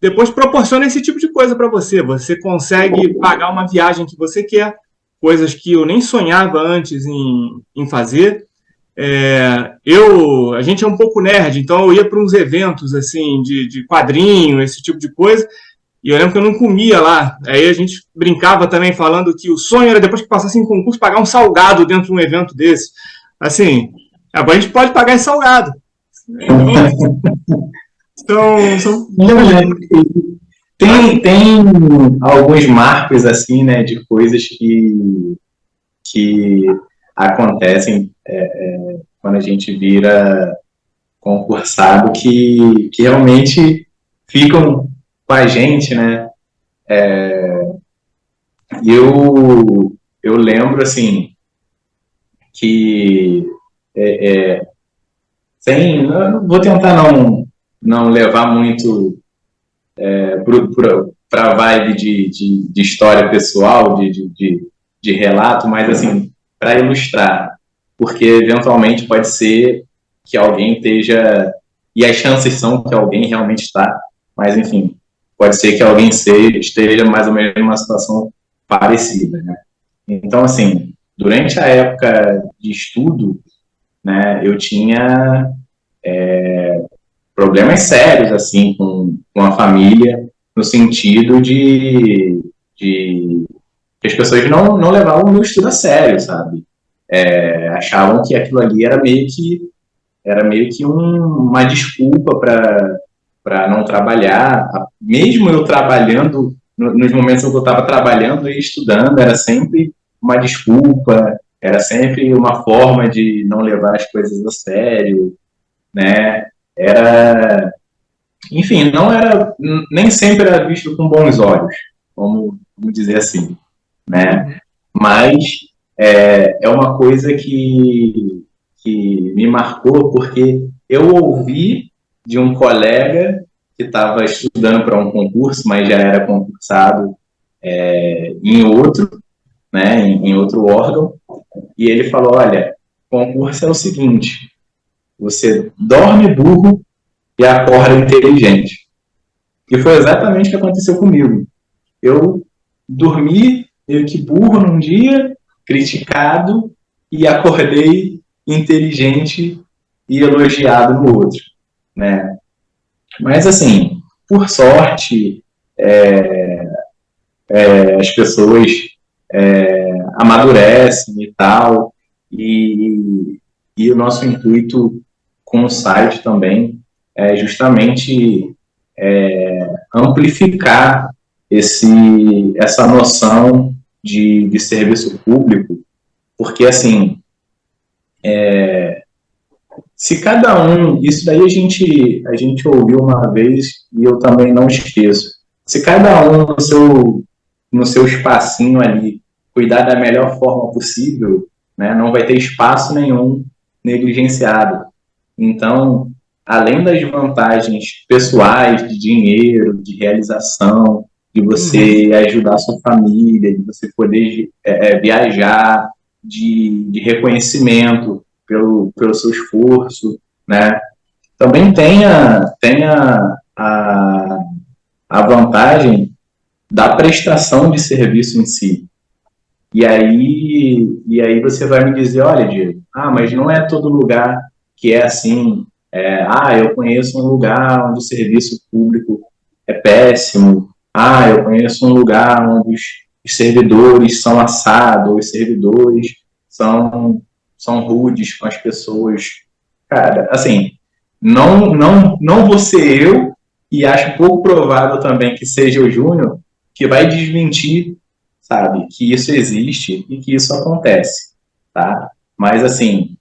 depois proporciona esse tipo de coisa para você. Você consegue pagar uma viagem que você quer, coisas que eu nem sonhava antes em fazer. A gente é um pouco nerd, então eu ia para uns eventos assim de quadrinho, esse tipo de coisa, e eu lembro que eu não comia lá. Aí a gente brincava também falando que o sonho era depois que passasse em concurso pagar um salgado dentro de um evento desse. Assim, agora a gente pode pagar esse salgado. Então, são... Tem alguns marcos assim, né, de coisas que acontecem quando a gente vira concursado que realmente ficam com a gente, né? Eu lembro assim que vou tentar não levar muito para a vibe de história pessoal, de relato, mas assim, para ilustrar, porque eventualmente pode ser que alguém esteja, e as chances são que alguém realmente está, mas enfim, pode ser que alguém esteja mais ou menos numa situação parecida, né? Então, assim, durante a época de estudo, né, eu tinha problemas sérios, assim, com a família, no sentido de que as pessoas não levavam o meu estudo a sério, sabe? Achavam que aquilo ali era meio que uma desculpa para não trabalhar. Mesmo eu trabalhando, nos momentos em que eu estava trabalhando e estudando, era sempre uma desculpa, era sempre uma forma de não levar as coisas a sério, né? Enfim, não era, nem sempre era visto com bons olhos, vamos dizer assim, né? Mas é uma coisa que me marcou porque eu ouvi de um colega que estava estudando para um concurso, mas já era concursado em outro, né, em outro órgão, e ele falou, olha, concurso é o seguinte, você dorme burro e acorda inteligente. E foi exatamente o que aconteceu comigo. Eu dormi meio que burro num dia, criticado, e acordei inteligente e elogiado no outro, né? Mas, assim, por sorte, as pessoas amadurecem e tal, e o nosso intuito com o site também é justamente amplificar essa noção de serviço público, porque, assim, Se cada um, isso daí a gente ouviu uma vez e eu também não esqueço. Se cada um no seu espacinho ali cuidar da melhor forma possível, né, não vai ter espaço nenhum negligenciado. Então, além das vantagens pessoais, de dinheiro, de realização, de Uhum. você ajudar a sua família, de você poder viajar, de reconhecimento pelo seu esforço, né? Também tem a vantagem da prestação de serviço em si. E aí você vai me dizer, olha, Diego, mas não é todo lugar que é assim. Eu conheço um lugar onde o serviço público é péssimo. Eu conheço um lugar onde os servidores são assados, os servidores são rudes com as pessoas. Cara, assim, não vou ser eu, e acho pouco provável também que seja o Júnior, que vai desmentir, sabe, que isso existe e que isso acontece, tá? Mas, assim,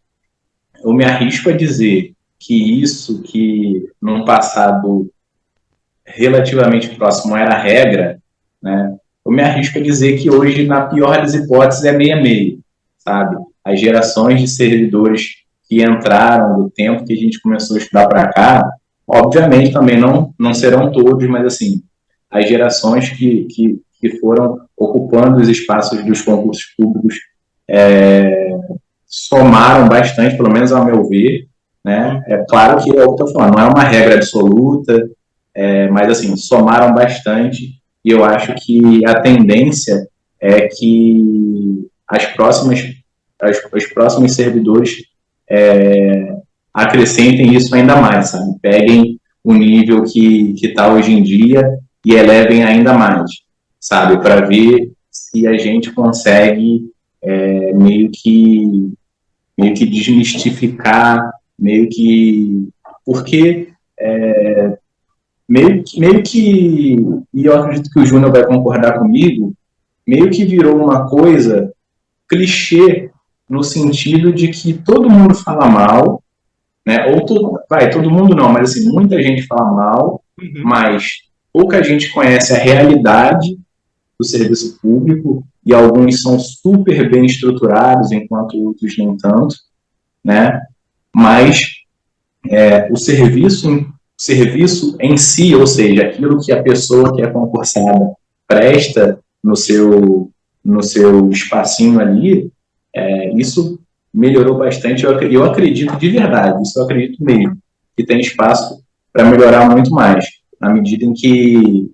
eu me arrisco a dizer que isso que num passado relativamente próximo era a regra, né? Eu me arrisco a dizer que hoje, na pior das hipóteses, é meio a meio, sabe? As gerações de servidores que entraram do tempo que a gente começou a estudar para cá, obviamente também não serão todos, mas assim, as gerações que foram ocupando os espaços dos concursos públicos somaram bastante, pelo menos ao meu ver, né? Sim. É claro que é o que eu estou falando, não é uma regra absoluta, mas assim, somaram bastante e eu acho que a tendência é que os próximos servidores acrescentem isso ainda mais, sabe? Peguem o nível que está hoje em dia e elevem ainda mais, sabe? Para ver se a gente consegue meio que desmistificar, meio que. Porque meio que, e eu acredito que o Júnior vai concordar comigo, meio que virou uma coisa clichê no sentido de que todo mundo fala mal, né? Ou todo mundo não, mas assim, muita gente fala mal, Uhum. mas pouca gente conhece a realidade do serviço público e alguns são super bem estruturados, enquanto outros nem tanto, né? Mas o serviço em si, ou seja, aquilo que a pessoa que é concursada presta no seu espacinho ali, isso melhorou bastante. Eu acredito de verdade, isso eu acredito mesmo, que tem espaço para melhorar muito mais, na medida em que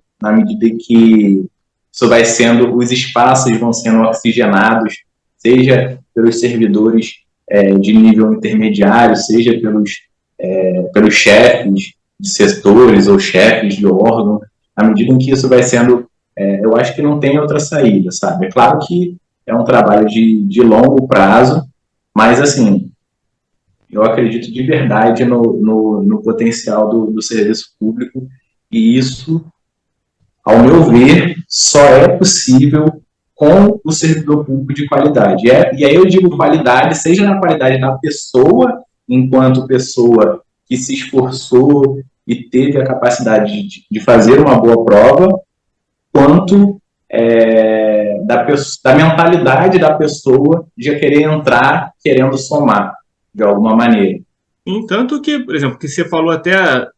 isso vai sendo, os espaços vão sendo oxigenados, seja pelos servidores de nível intermediário, seja pelos chefes de setores ou chefes de órgão, à medida em que isso vai sendo, eu acho que não tem outra saída, sabe? É claro que é um trabalho de longo prazo, mas assim, eu acredito de verdade no potencial do serviço público e isso, ao meu ver, só é possível com o servidor público de qualidade. E aí eu digo qualidade, seja na qualidade da pessoa, enquanto pessoa que se esforçou e teve a capacidade de fazer uma boa prova, quanto da mentalidade da pessoa de querer entrar querendo somar de alguma maneira. Tanto que, por exemplo, que você falou até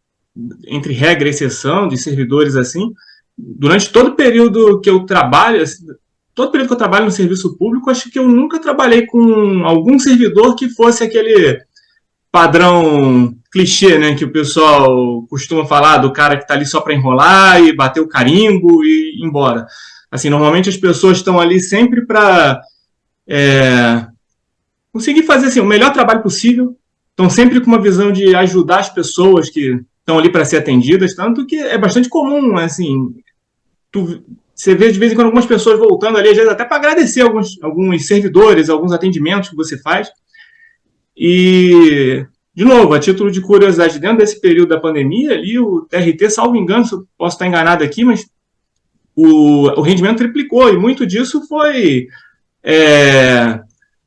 entre regra e exceção de servidores assim, durante todo o período que eu trabalho, todo período que eu trabalho no serviço público, acho que eu nunca trabalhei com algum servidor que fosse aquele padrão clichê, né, que o pessoal costuma falar do cara que está ali só para enrolar e bater o carimbo e ir embora. Assim, normalmente as pessoas estão ali sempre para conseguir fazer assim, o melhor trabalho possível, estão sempre com uma visão de ajudar as pessoas que estão ali para ser atendidas, tanto que é bastante comum, assim, você vê de vez em quando algumas pessoas voltando ali, às vezes até para agradecer alguns servidores, alguns atendimentos que você faz. E, de novo, a título de curiosidade, dentro desse período da pandemia, ali o TRT, salvo engano, se eu posso estar enganado aqui, mas o rendimento triplicou, e muito disso foi é,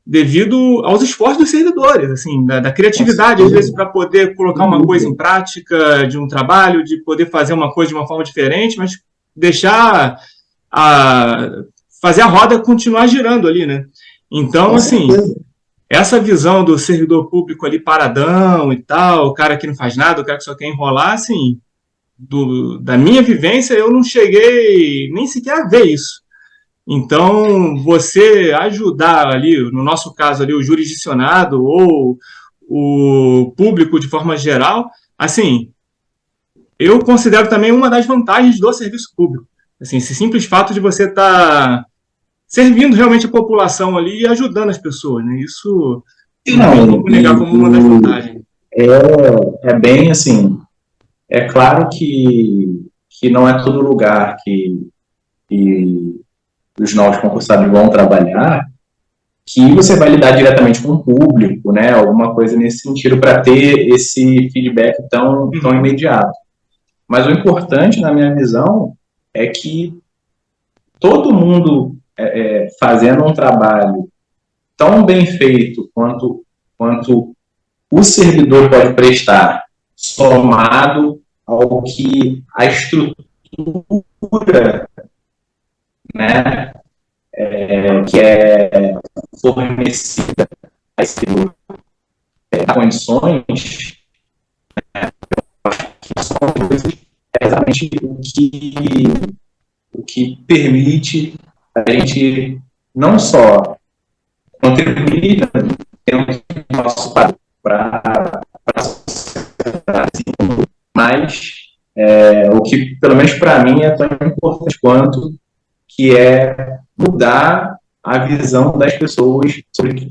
devido aos esforços dos servidores, assim, da criatividade, às vezes, para poder colocar uma coisa em prática de um trabalho, de poder fazer uma coisa de uma forma diferente, mas deixar fazer a roda continuar girando ali, né? Então, assim, essa visão do servidor público ali paradão e tal, o cara que não faz nada, o cara que só quer enrolar, assim, da minha vivência, eu não cheguei nem sequer a ver isso. Então, você ajudar ali, no nosso caso ali, o jurisdicionado ou o público de forma geral, assim, eu considero também uma das vantagens do serviço público. Assim, esse simples fato de você estar servindo realmente a população ali e ajudando as pessoas, né? Isso não tem como negar como uma das vantagens. É bem assim, é claro que não é todo lugar que os novos concursados vão trabalhar que você vai lidar diretamente com o público, né? Alguma coisa nesse sentido para ter esse feedback tão imediato. Mas o importante, na minha visão, é que todo mundo fazendo um trabalho tão bem feito quanto o servidor pode prestar, somado ao que a estrutura, né, que é fornecida a esse condições, né, que são exatamente o que permite a gente não só contribuir dentro do nosso país para a sociedade, mas o que, pelo menos para mim, é tão importante quanto, que é mudar a visão das pessoas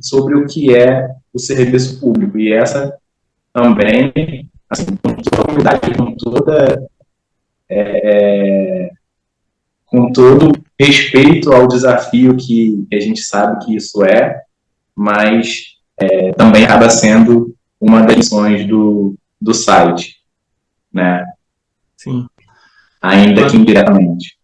sobre o que é o serviço público. E essa também, assim, com toda humildade, com todo respeito ao desafio que a gente sabe que isso mas também acaba sendo uma das missões do site, né? Sim. Ainda que indiretamente.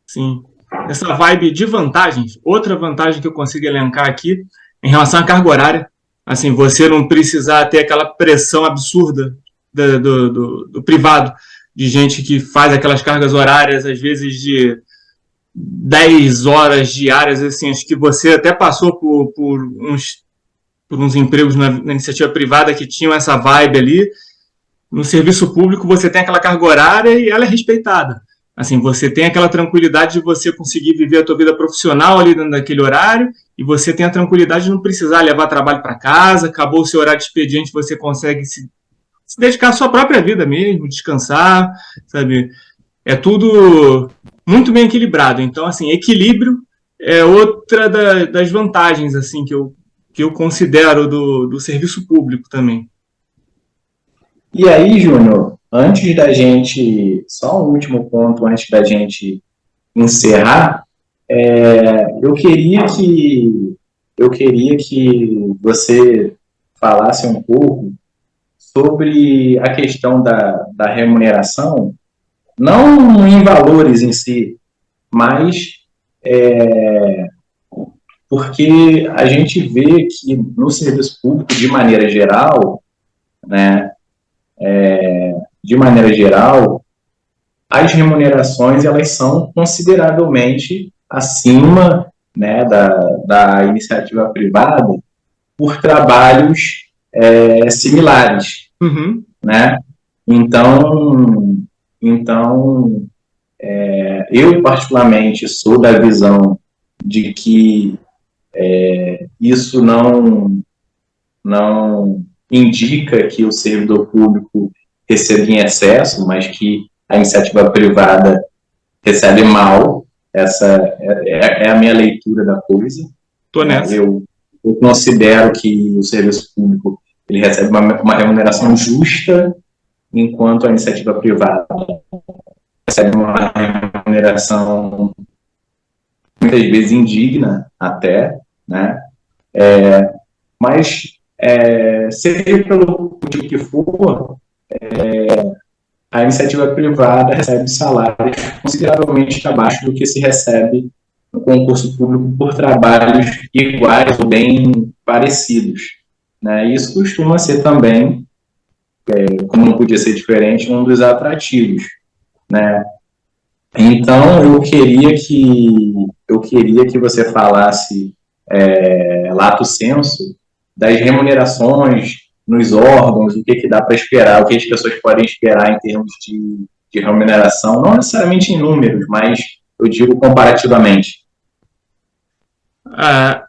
Sim. Essa vibe de vantagens, outra vantagem que eu consigo elencar aqui, em relação à carga horária, assim, você não precisar ter aquela pressão absurda do privado, de gente que faz aquelas cargas horárias, às vezes de 10 horas diárias, assim, acho que você até passou por uns empregos na iniciativa privada que tinham essa vibe ali. No serviço público você tem aquela carga horária e ela é respeitada. Assim, você tem aquela tranquilidade de você conseguir viver a tua vida profissional ali dentro daquele horário, e você tem a tranquilidade de não precisar levar trabalho para casa, acabou o seu horário de expediente, você consegue se dedicar à sua própria vida mesmo, descansar, sabe? É tudo muito bem equilibrado. Então, assim, equilíbrio é outra das vantagens, assim, que eu considero do serviço público também. E aí, Júnior, antes da gente, só um último ponto antes da gente encerrar, eu queria que você falasse um pouco sobre a questão da remuneração, não em valores em si, mas porque a gente vê que no serviço público, de maneira geral, né, as remunerações elas são consideravelmente acima, né, da iniciativa privada por trabalhos similares, né? Então, eu particularmente sou da visão de que isso não indica que o servidor público recebe em excesso, mas que a iniciativa privada recebe mal. Essa é a minha leitura da coisa. Tô nessa. Eu considero que o serviço público ele recebe uma remuneração justa, enquanto a iniciativa privada recebe uma remuneração muitas vezes indigna até, né? Mas seja pelo motivo que for, a iniciativa privada recebe salários consideravelmente abaixo do que se recebe no concurso público por trabalhos iguais ou bem parecidos, né? Isso costuma ser também, como não podia ser diferente, um dos atrativos, né? Então, eu queria que você falasse, lato sensu, das remunerações nos órgãos, o que dá para esperar, o que as pessoas podem esperar em termos de remuneração, não necessariamente em números, mas eu digo comparativamente. A,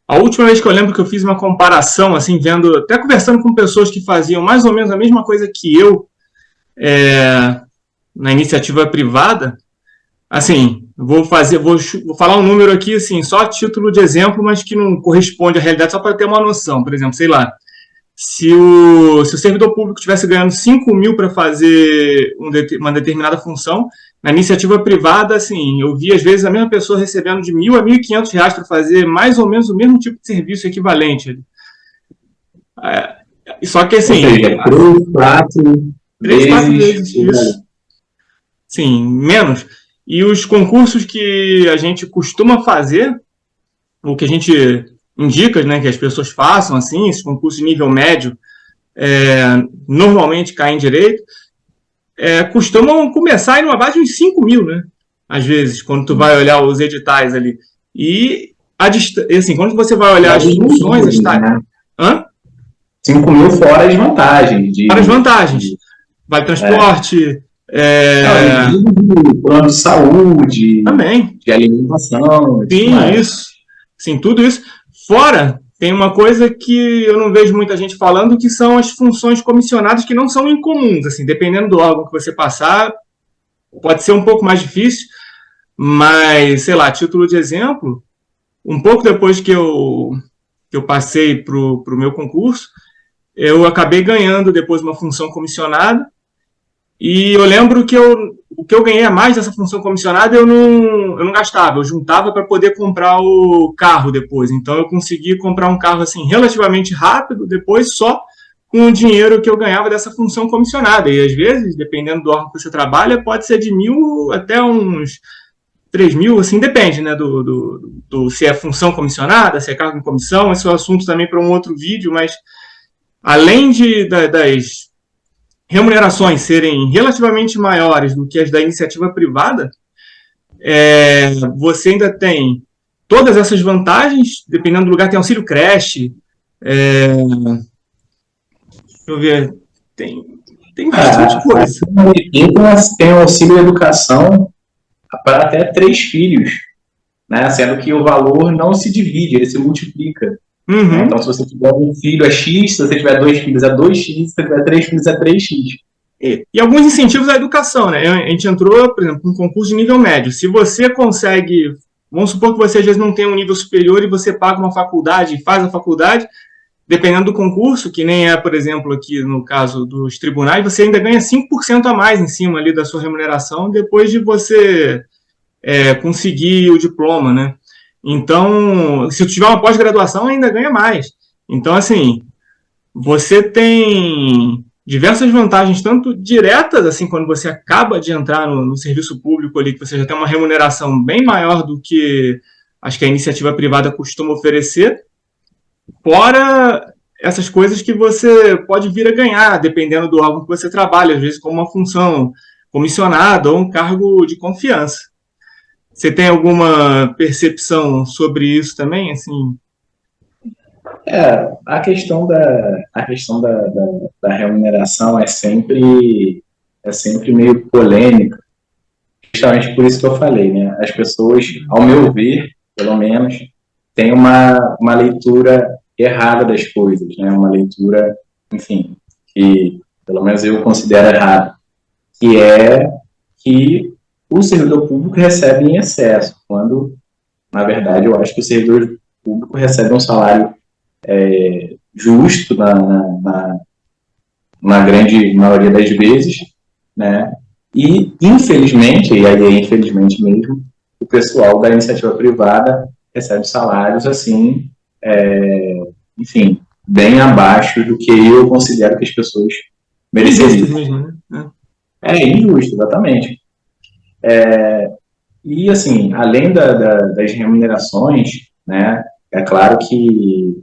a última vez que eu lembro que eu fiz uma comparação, assim, vendo, até conversando com pessoas que faziam mais ou menos a mesma coisa que eu, na iniciativa privada, assim, vou falar um número aqui, assim, só a título de exemplo, mas que não corresponde à realidade, só para ter uma noção. Por exemplo, sei lá, se o servidor público estivesse ganhando 5 mil para fazer uma determinada função, na iniciativa privada, assim, eu vi às vezes a mesma pessoa recebendo de 1.000 a 1.500 reais para fazer mais ou menos o mesmo tipo de serviço equivalente. Só que, Ou assim, seja, 3, 4 três, quatro vezes vezes o isso. valor. Sim, menos. E os concursos que a gente costuma fazer, o que a gente indica, né, que as pessoas façam, assim, esses concursos de nível médio, normalmente caem em direito, costumam começar em uma base de uns 5 mil, né? Às vezes, quando tu vai olhar os editais ali. E, assim, quando você vai olhar as Vários funções, as motivos, né? hã? 5 mil fora as vantagens Várias vantagens. de Vale é, transporte, não, eu digo de plano de saúde, também. de alimentação e tudo Sim, mais. isso. Sim, tudo isso. Fora, tem uma coisa que eu não vejo muita gente falando, que são as funções comissionadas que não são incomuns. Assim, dependendo do órgão que você passar, pode ser um pouco mais difícil, mas, sei lá, título de exemplo, um pouco depois que eu passei para o meu concurso, eu acabei ganhando depois uma função comissionada. E eu lembro que o que eu ganhei a mais dessa função comissionada eu não gastava, eu juntava para poder comprar o carro depois. Então eu consegui comprar um carro assim relativamente rápido depois só com o dinheiro que eu ganhava dessa função comissionada. E às vezes, dependendo do órgão que você trabalha, pode ser de 1.000 até uns 3.000, assim, depende, né, se é função comissionada, se é cargo em comissão. Esse é um assunto também para um outro vídeo, mas além das remunerações serem relativamente maiores do que as da iniciativa privada, você ainda tem todas essas vantagens, dependendo do lugar, tem auxílio creche, deixa eu ver, tem bastante coisa. Aqui no Equim tem o auxílio educação para até 3 filhos, né? Sendo que o valor não se divide, ele se multiplica. Né? Uhum. Então, se você tiver um filho é X, se você tiver 2 filhos é 2x, se você tiver 3 filhos é 3x. E alguns incentivos à educação, né? A gente entrou, por exemplo, com um concurso de nível médio. Se você consegue, vamos supor que você às vezes não tem um nível superior e você paga uma faculdade e faz a faculdade, dependendo do concurso, que nem é, por exemplo, aqui no caso dos tribunais, você ainda ganha 5% a mais em cima ali da sua remuneração depois de você conseguir o diploma, né? Então, se tu tiver uma pós-graduação, ainda ganha mais. Então, assim, você tem diversas vantagens, tanto diretas, assim, quando você acaba de entrar no serviço público ali, que você já tem uma remuneração bem maior do que acho que a iniciativa privada costuma oferecer, fora essas coisas que você pode vir a ganhar, dependendo do órgão que você trabalha, às vezes como uma função comissionada ou um cargo de confiança. Você tem alguma percepção sobre isso também, assim? A questão da remuneração é sempre meio polêmica, justamente por isso que eu falei, né? As pessoas, ao meu ver, pelo menos, têm uma leitura errada das coisas, né? Uma leitura, enfim, que pelo menos eu considero errada, que é que o servidor público recebe em excesso, quando, na verdade, eu acho que o servidor público recebe um salário justo na grande maioria das vezes, né? E, infelizmente, e aí é infelizmente mesmo, o pessoal da iniciativa privada recebe salários, assim, enfim, bem abaixo do que eu considero que as pessoas Injustos mereceriam. mesmo, né? É injusto, exatamente. E, assim, além das remunerações, né, é claro que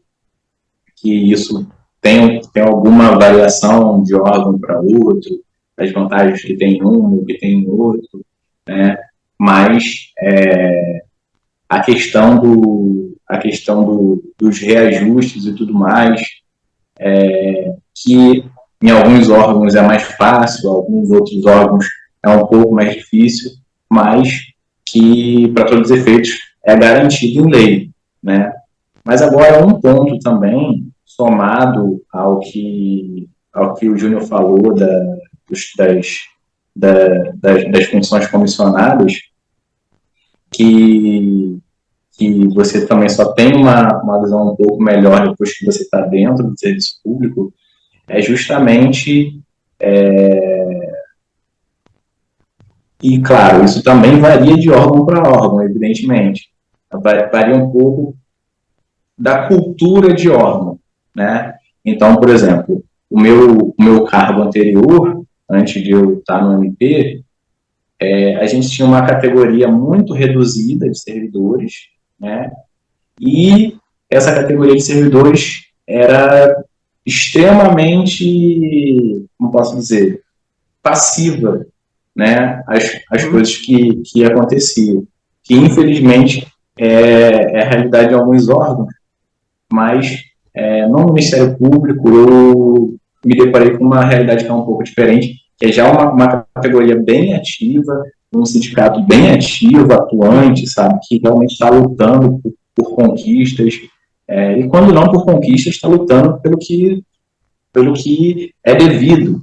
isso tem alguma variação de órgão para outro, as vantagens que tem em um, que tem em outro, né, mas dos reajustes e tudo mais, que em alguns órgãos é mais fácil, alguns outros órgãos é um pouco mais difícil, mas que, para todos os efeitos, é garantido em lei, né? Mas agora um ponto também, somado ao que o Júnior falou das funções comissionadas, que, que você também só tem uma visão um pouco melhor depois que você está dentro do serviço público, é justamente, e claro, isso também varia de órgão para órgão, evidentemente, varia um pouco da cultura de órgão, né? Então, por exemplo, o meu cargo anterior, antes de eu estar no MP, a gente tinha uma categoria muito reduzida de servidores, né? E essa categoria de servidores era extremamente, como posso dizer, passiva, né? As coisas que aconteciam, que infelizmente é a realidade de alguns órgãos, mas no Ministério Público eu me deparei com uma realidade que é um pouco diferente, que é já uma categoria bem ativa, um sindicato bem ativo, atuante, sabe, que realmente está lutando por conquistas, e quando não por conquistas, está lutando pelo que é devido,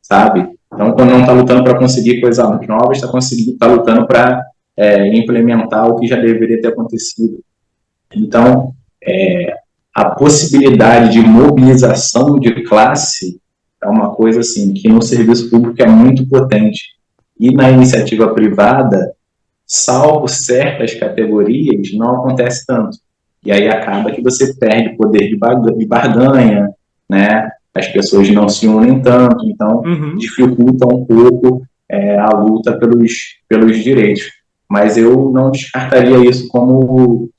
sabe? Então, quando não está lutando para conseguir coisas novas, está lutando para implementar o que já deveria ter acontecido. Então, a possibilidade de mobilização de classe é uma coisa assim que no serviço público é muito potente. E na iniciativa privada, salvo certas categorias, não acontece tanto. E aí acaba que você perde poder de barganha, né? As pessoas não se unem tanto, então dificulta um pouco a luta pelos direitos. Mas eu não descartaria isso como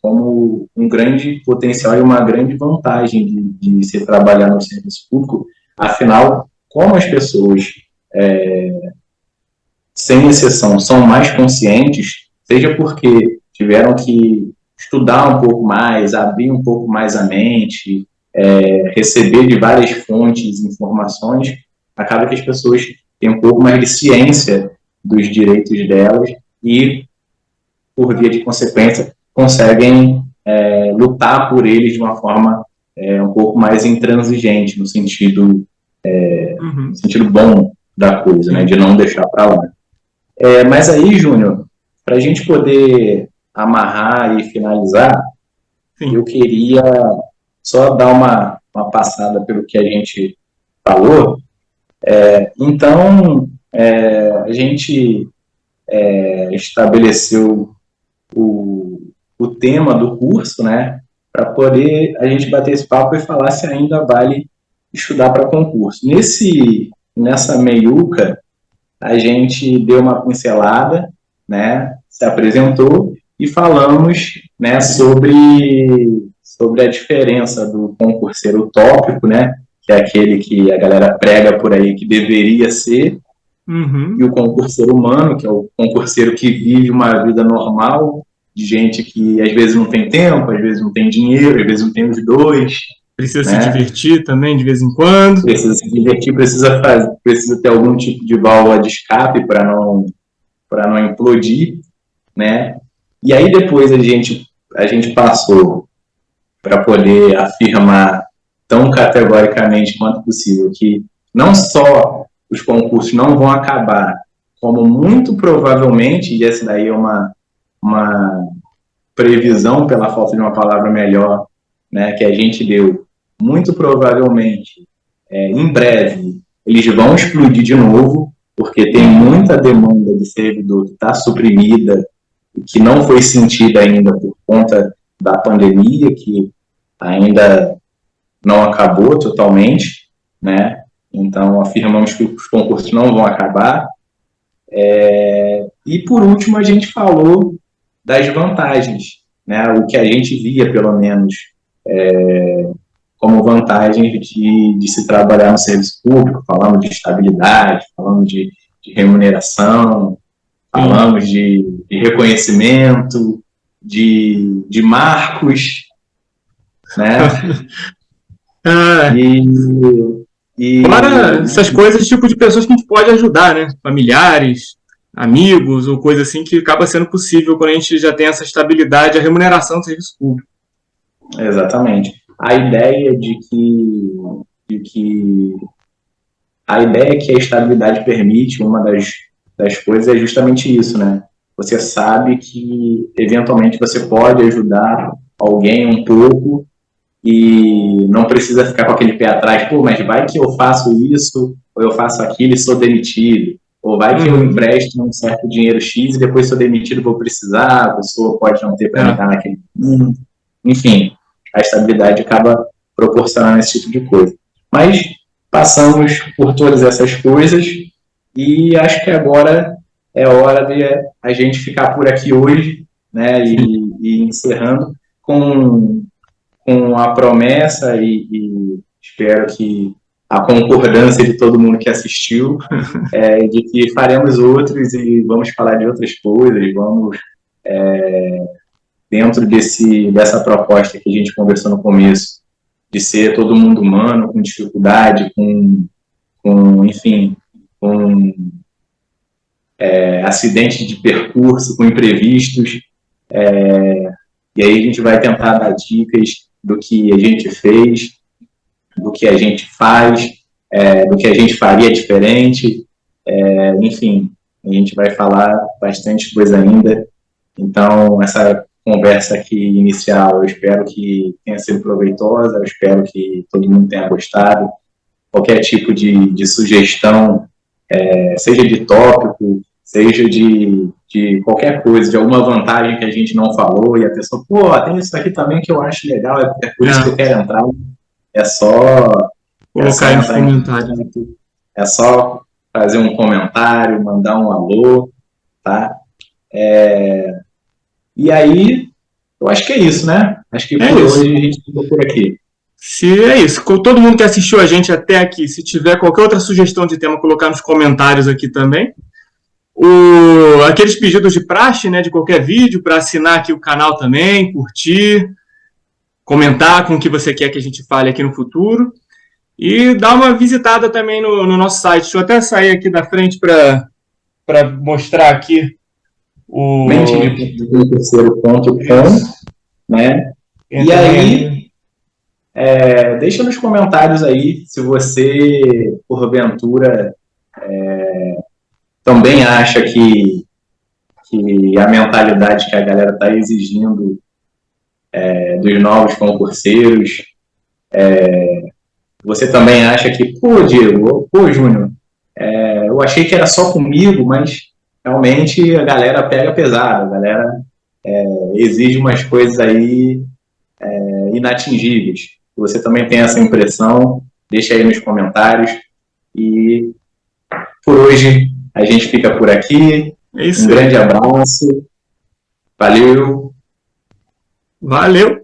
um grande potencial e uma grande vantagem de se trabalhar no serviço público. Afinal, como as pessoas, sem exceção, são mais conscientes, seja porque tiveram que estudar um pouco mais, abrir um pouco mais a mente, receber de várias fontes informações, acaba que as pessoas têm um pouco mais de ciência dos direitos delas e, por via de consequência, conseguem lutar por eles de uma forma um pouco mais intransigente, no sentido bom da coisa, né, de não deixar para lá. Mas aí, Júnior, para a gente poder amarrar e finalizar, eu queria só dar uma passada pelo que a gente falou. Então, a gente estabeleceu o tema do curso, né, para poder a gente bater esse papo e falar se ainda vale estudar para concurso. Nessa meiuca, a gente deu uma pincelada, né, se apresentou e falamos, né, sobre a diferença do concurseiro utópico, né, que é aquele que a galera prega por aí que deveria ser, e o concurseiro humano, que é o concurseiro que vive uma vida normal, de gente que às vezes não tem tempo, às vezes não tem dinheiro, às vezes não tem os dois. Precisa se divertir também de vez em quando. Precisa se divertir, precisa ter algum tipo de válvula de escape para não implodir, né? E aí depois a gente passou para poder afirmar tão categoricamente quanto possível que não só os concursos não vão acabar, como muito provavelmente, e essa daí é uma previsão, pela falta de uma palavra melhor, né, que a gente deu, muito provavelmente, em breve, eles vão explodir de novo, porque tem muita demanda de servidor que está suprimida, que não foi sentida ainda por conta da pandemia, que ainda não acabou totalmente, né? Então, afirmamos que os concursos não vão acabar. E, por último, a gente falou das vantagens, né? O que a gente via, pelo menos, como vantagens de se trabalhar no serviço público. Falamos de estabilidade, falamos de remuneração, falamos de reconhecimento, de marcos, né? Fora essas coisas, tipo de pessoas que a gente pode ajudar, né? Familiares, amigos ou coisa assim, que acaba sendo possível quando a gente já tem essa estabilidade, a remuneração do serviço público. Exatamente. A ideia a ideia que a estabilidade permite, uma das coisas é justamente isso, né? Você sabe que eventualmente você pode ajudar alguém um pouco e não precisa ficar com aquele pé atrás, pô, mas vai que eu faço isso, ou eu faço aquilo e sou demitido, ou vai que eu empresto um certo dinheiro X e depois sou demitido, vou precisar, a pessoa pode não ter para me dar naquele momento. Enfim, a estabilidade acaba proporcionando esse tipo de coisa. Mas passamos por todas essas coisas e acho que agora é hora de a gente ficar por aqui hoje, né, e encerrando com a promessa e espero que a concordância de todo mundo que assistiu, de que faremos outros e vamos falar de outras coisas, vamos, dentro dessa proposta que a gente conversou no começo, de ser todo mundo humano, com dificuldade, enfim, com acidente de percurso, com imprevistos, e aí a gente vai tentar dar dicas do que a gente fez, do que a gente faz, do que a gente faria diferente, enfim, a gente vai falar bastante coisa ainda. Então, essa conversa aqui inicial, eu espero que tenha sido proveitosa, eu espero que todo mundo tenha gostado. Qualquer tipo de sugestão, seja de tópico, seja de qualquer coisa, de alguma vantagem que a gente não falou, e a pessoa, pô, tem isso aqui também que eu acho legal, é por isso que eu quero entrar. É só colocar nos comentários. É só fazer um comentário, mandar um alô, tá? E aí, eu acho que é isso, né? Acho que por hoje a gente ficou por aqui. Se é isso, com todo mundo que assistiu a gente até aqui, se tiver qualquer outra sugestão de tema, colocar nos comentários aqui também. Aqueles pedidos de praxe, né, de qualquer vídeo, para assinar aqui o canal também, curtir, comentar com o que você quer que a gente fale aqui no futuro. E dar uma visitada também no nosso site. Deixa eu até sair aqui da frente para mostrar aqui o mentedeterceiro.com, né? E aí, deixa nos comentários aí se você, porventura, também acha que a mentalidade que a galera está exigindo dos novos concurseiros, você também acha que, pô, Diego, pô, Júnior, eu achei que era só comigo, mas realmente a galera pega pesado, a galera exige umas coisas aí inatingíveis. Se você também tem essa impressão, deixa aí nos comentários. E por hoje a gente fica por aqui. Um grande abraço. Valeu. Valeu.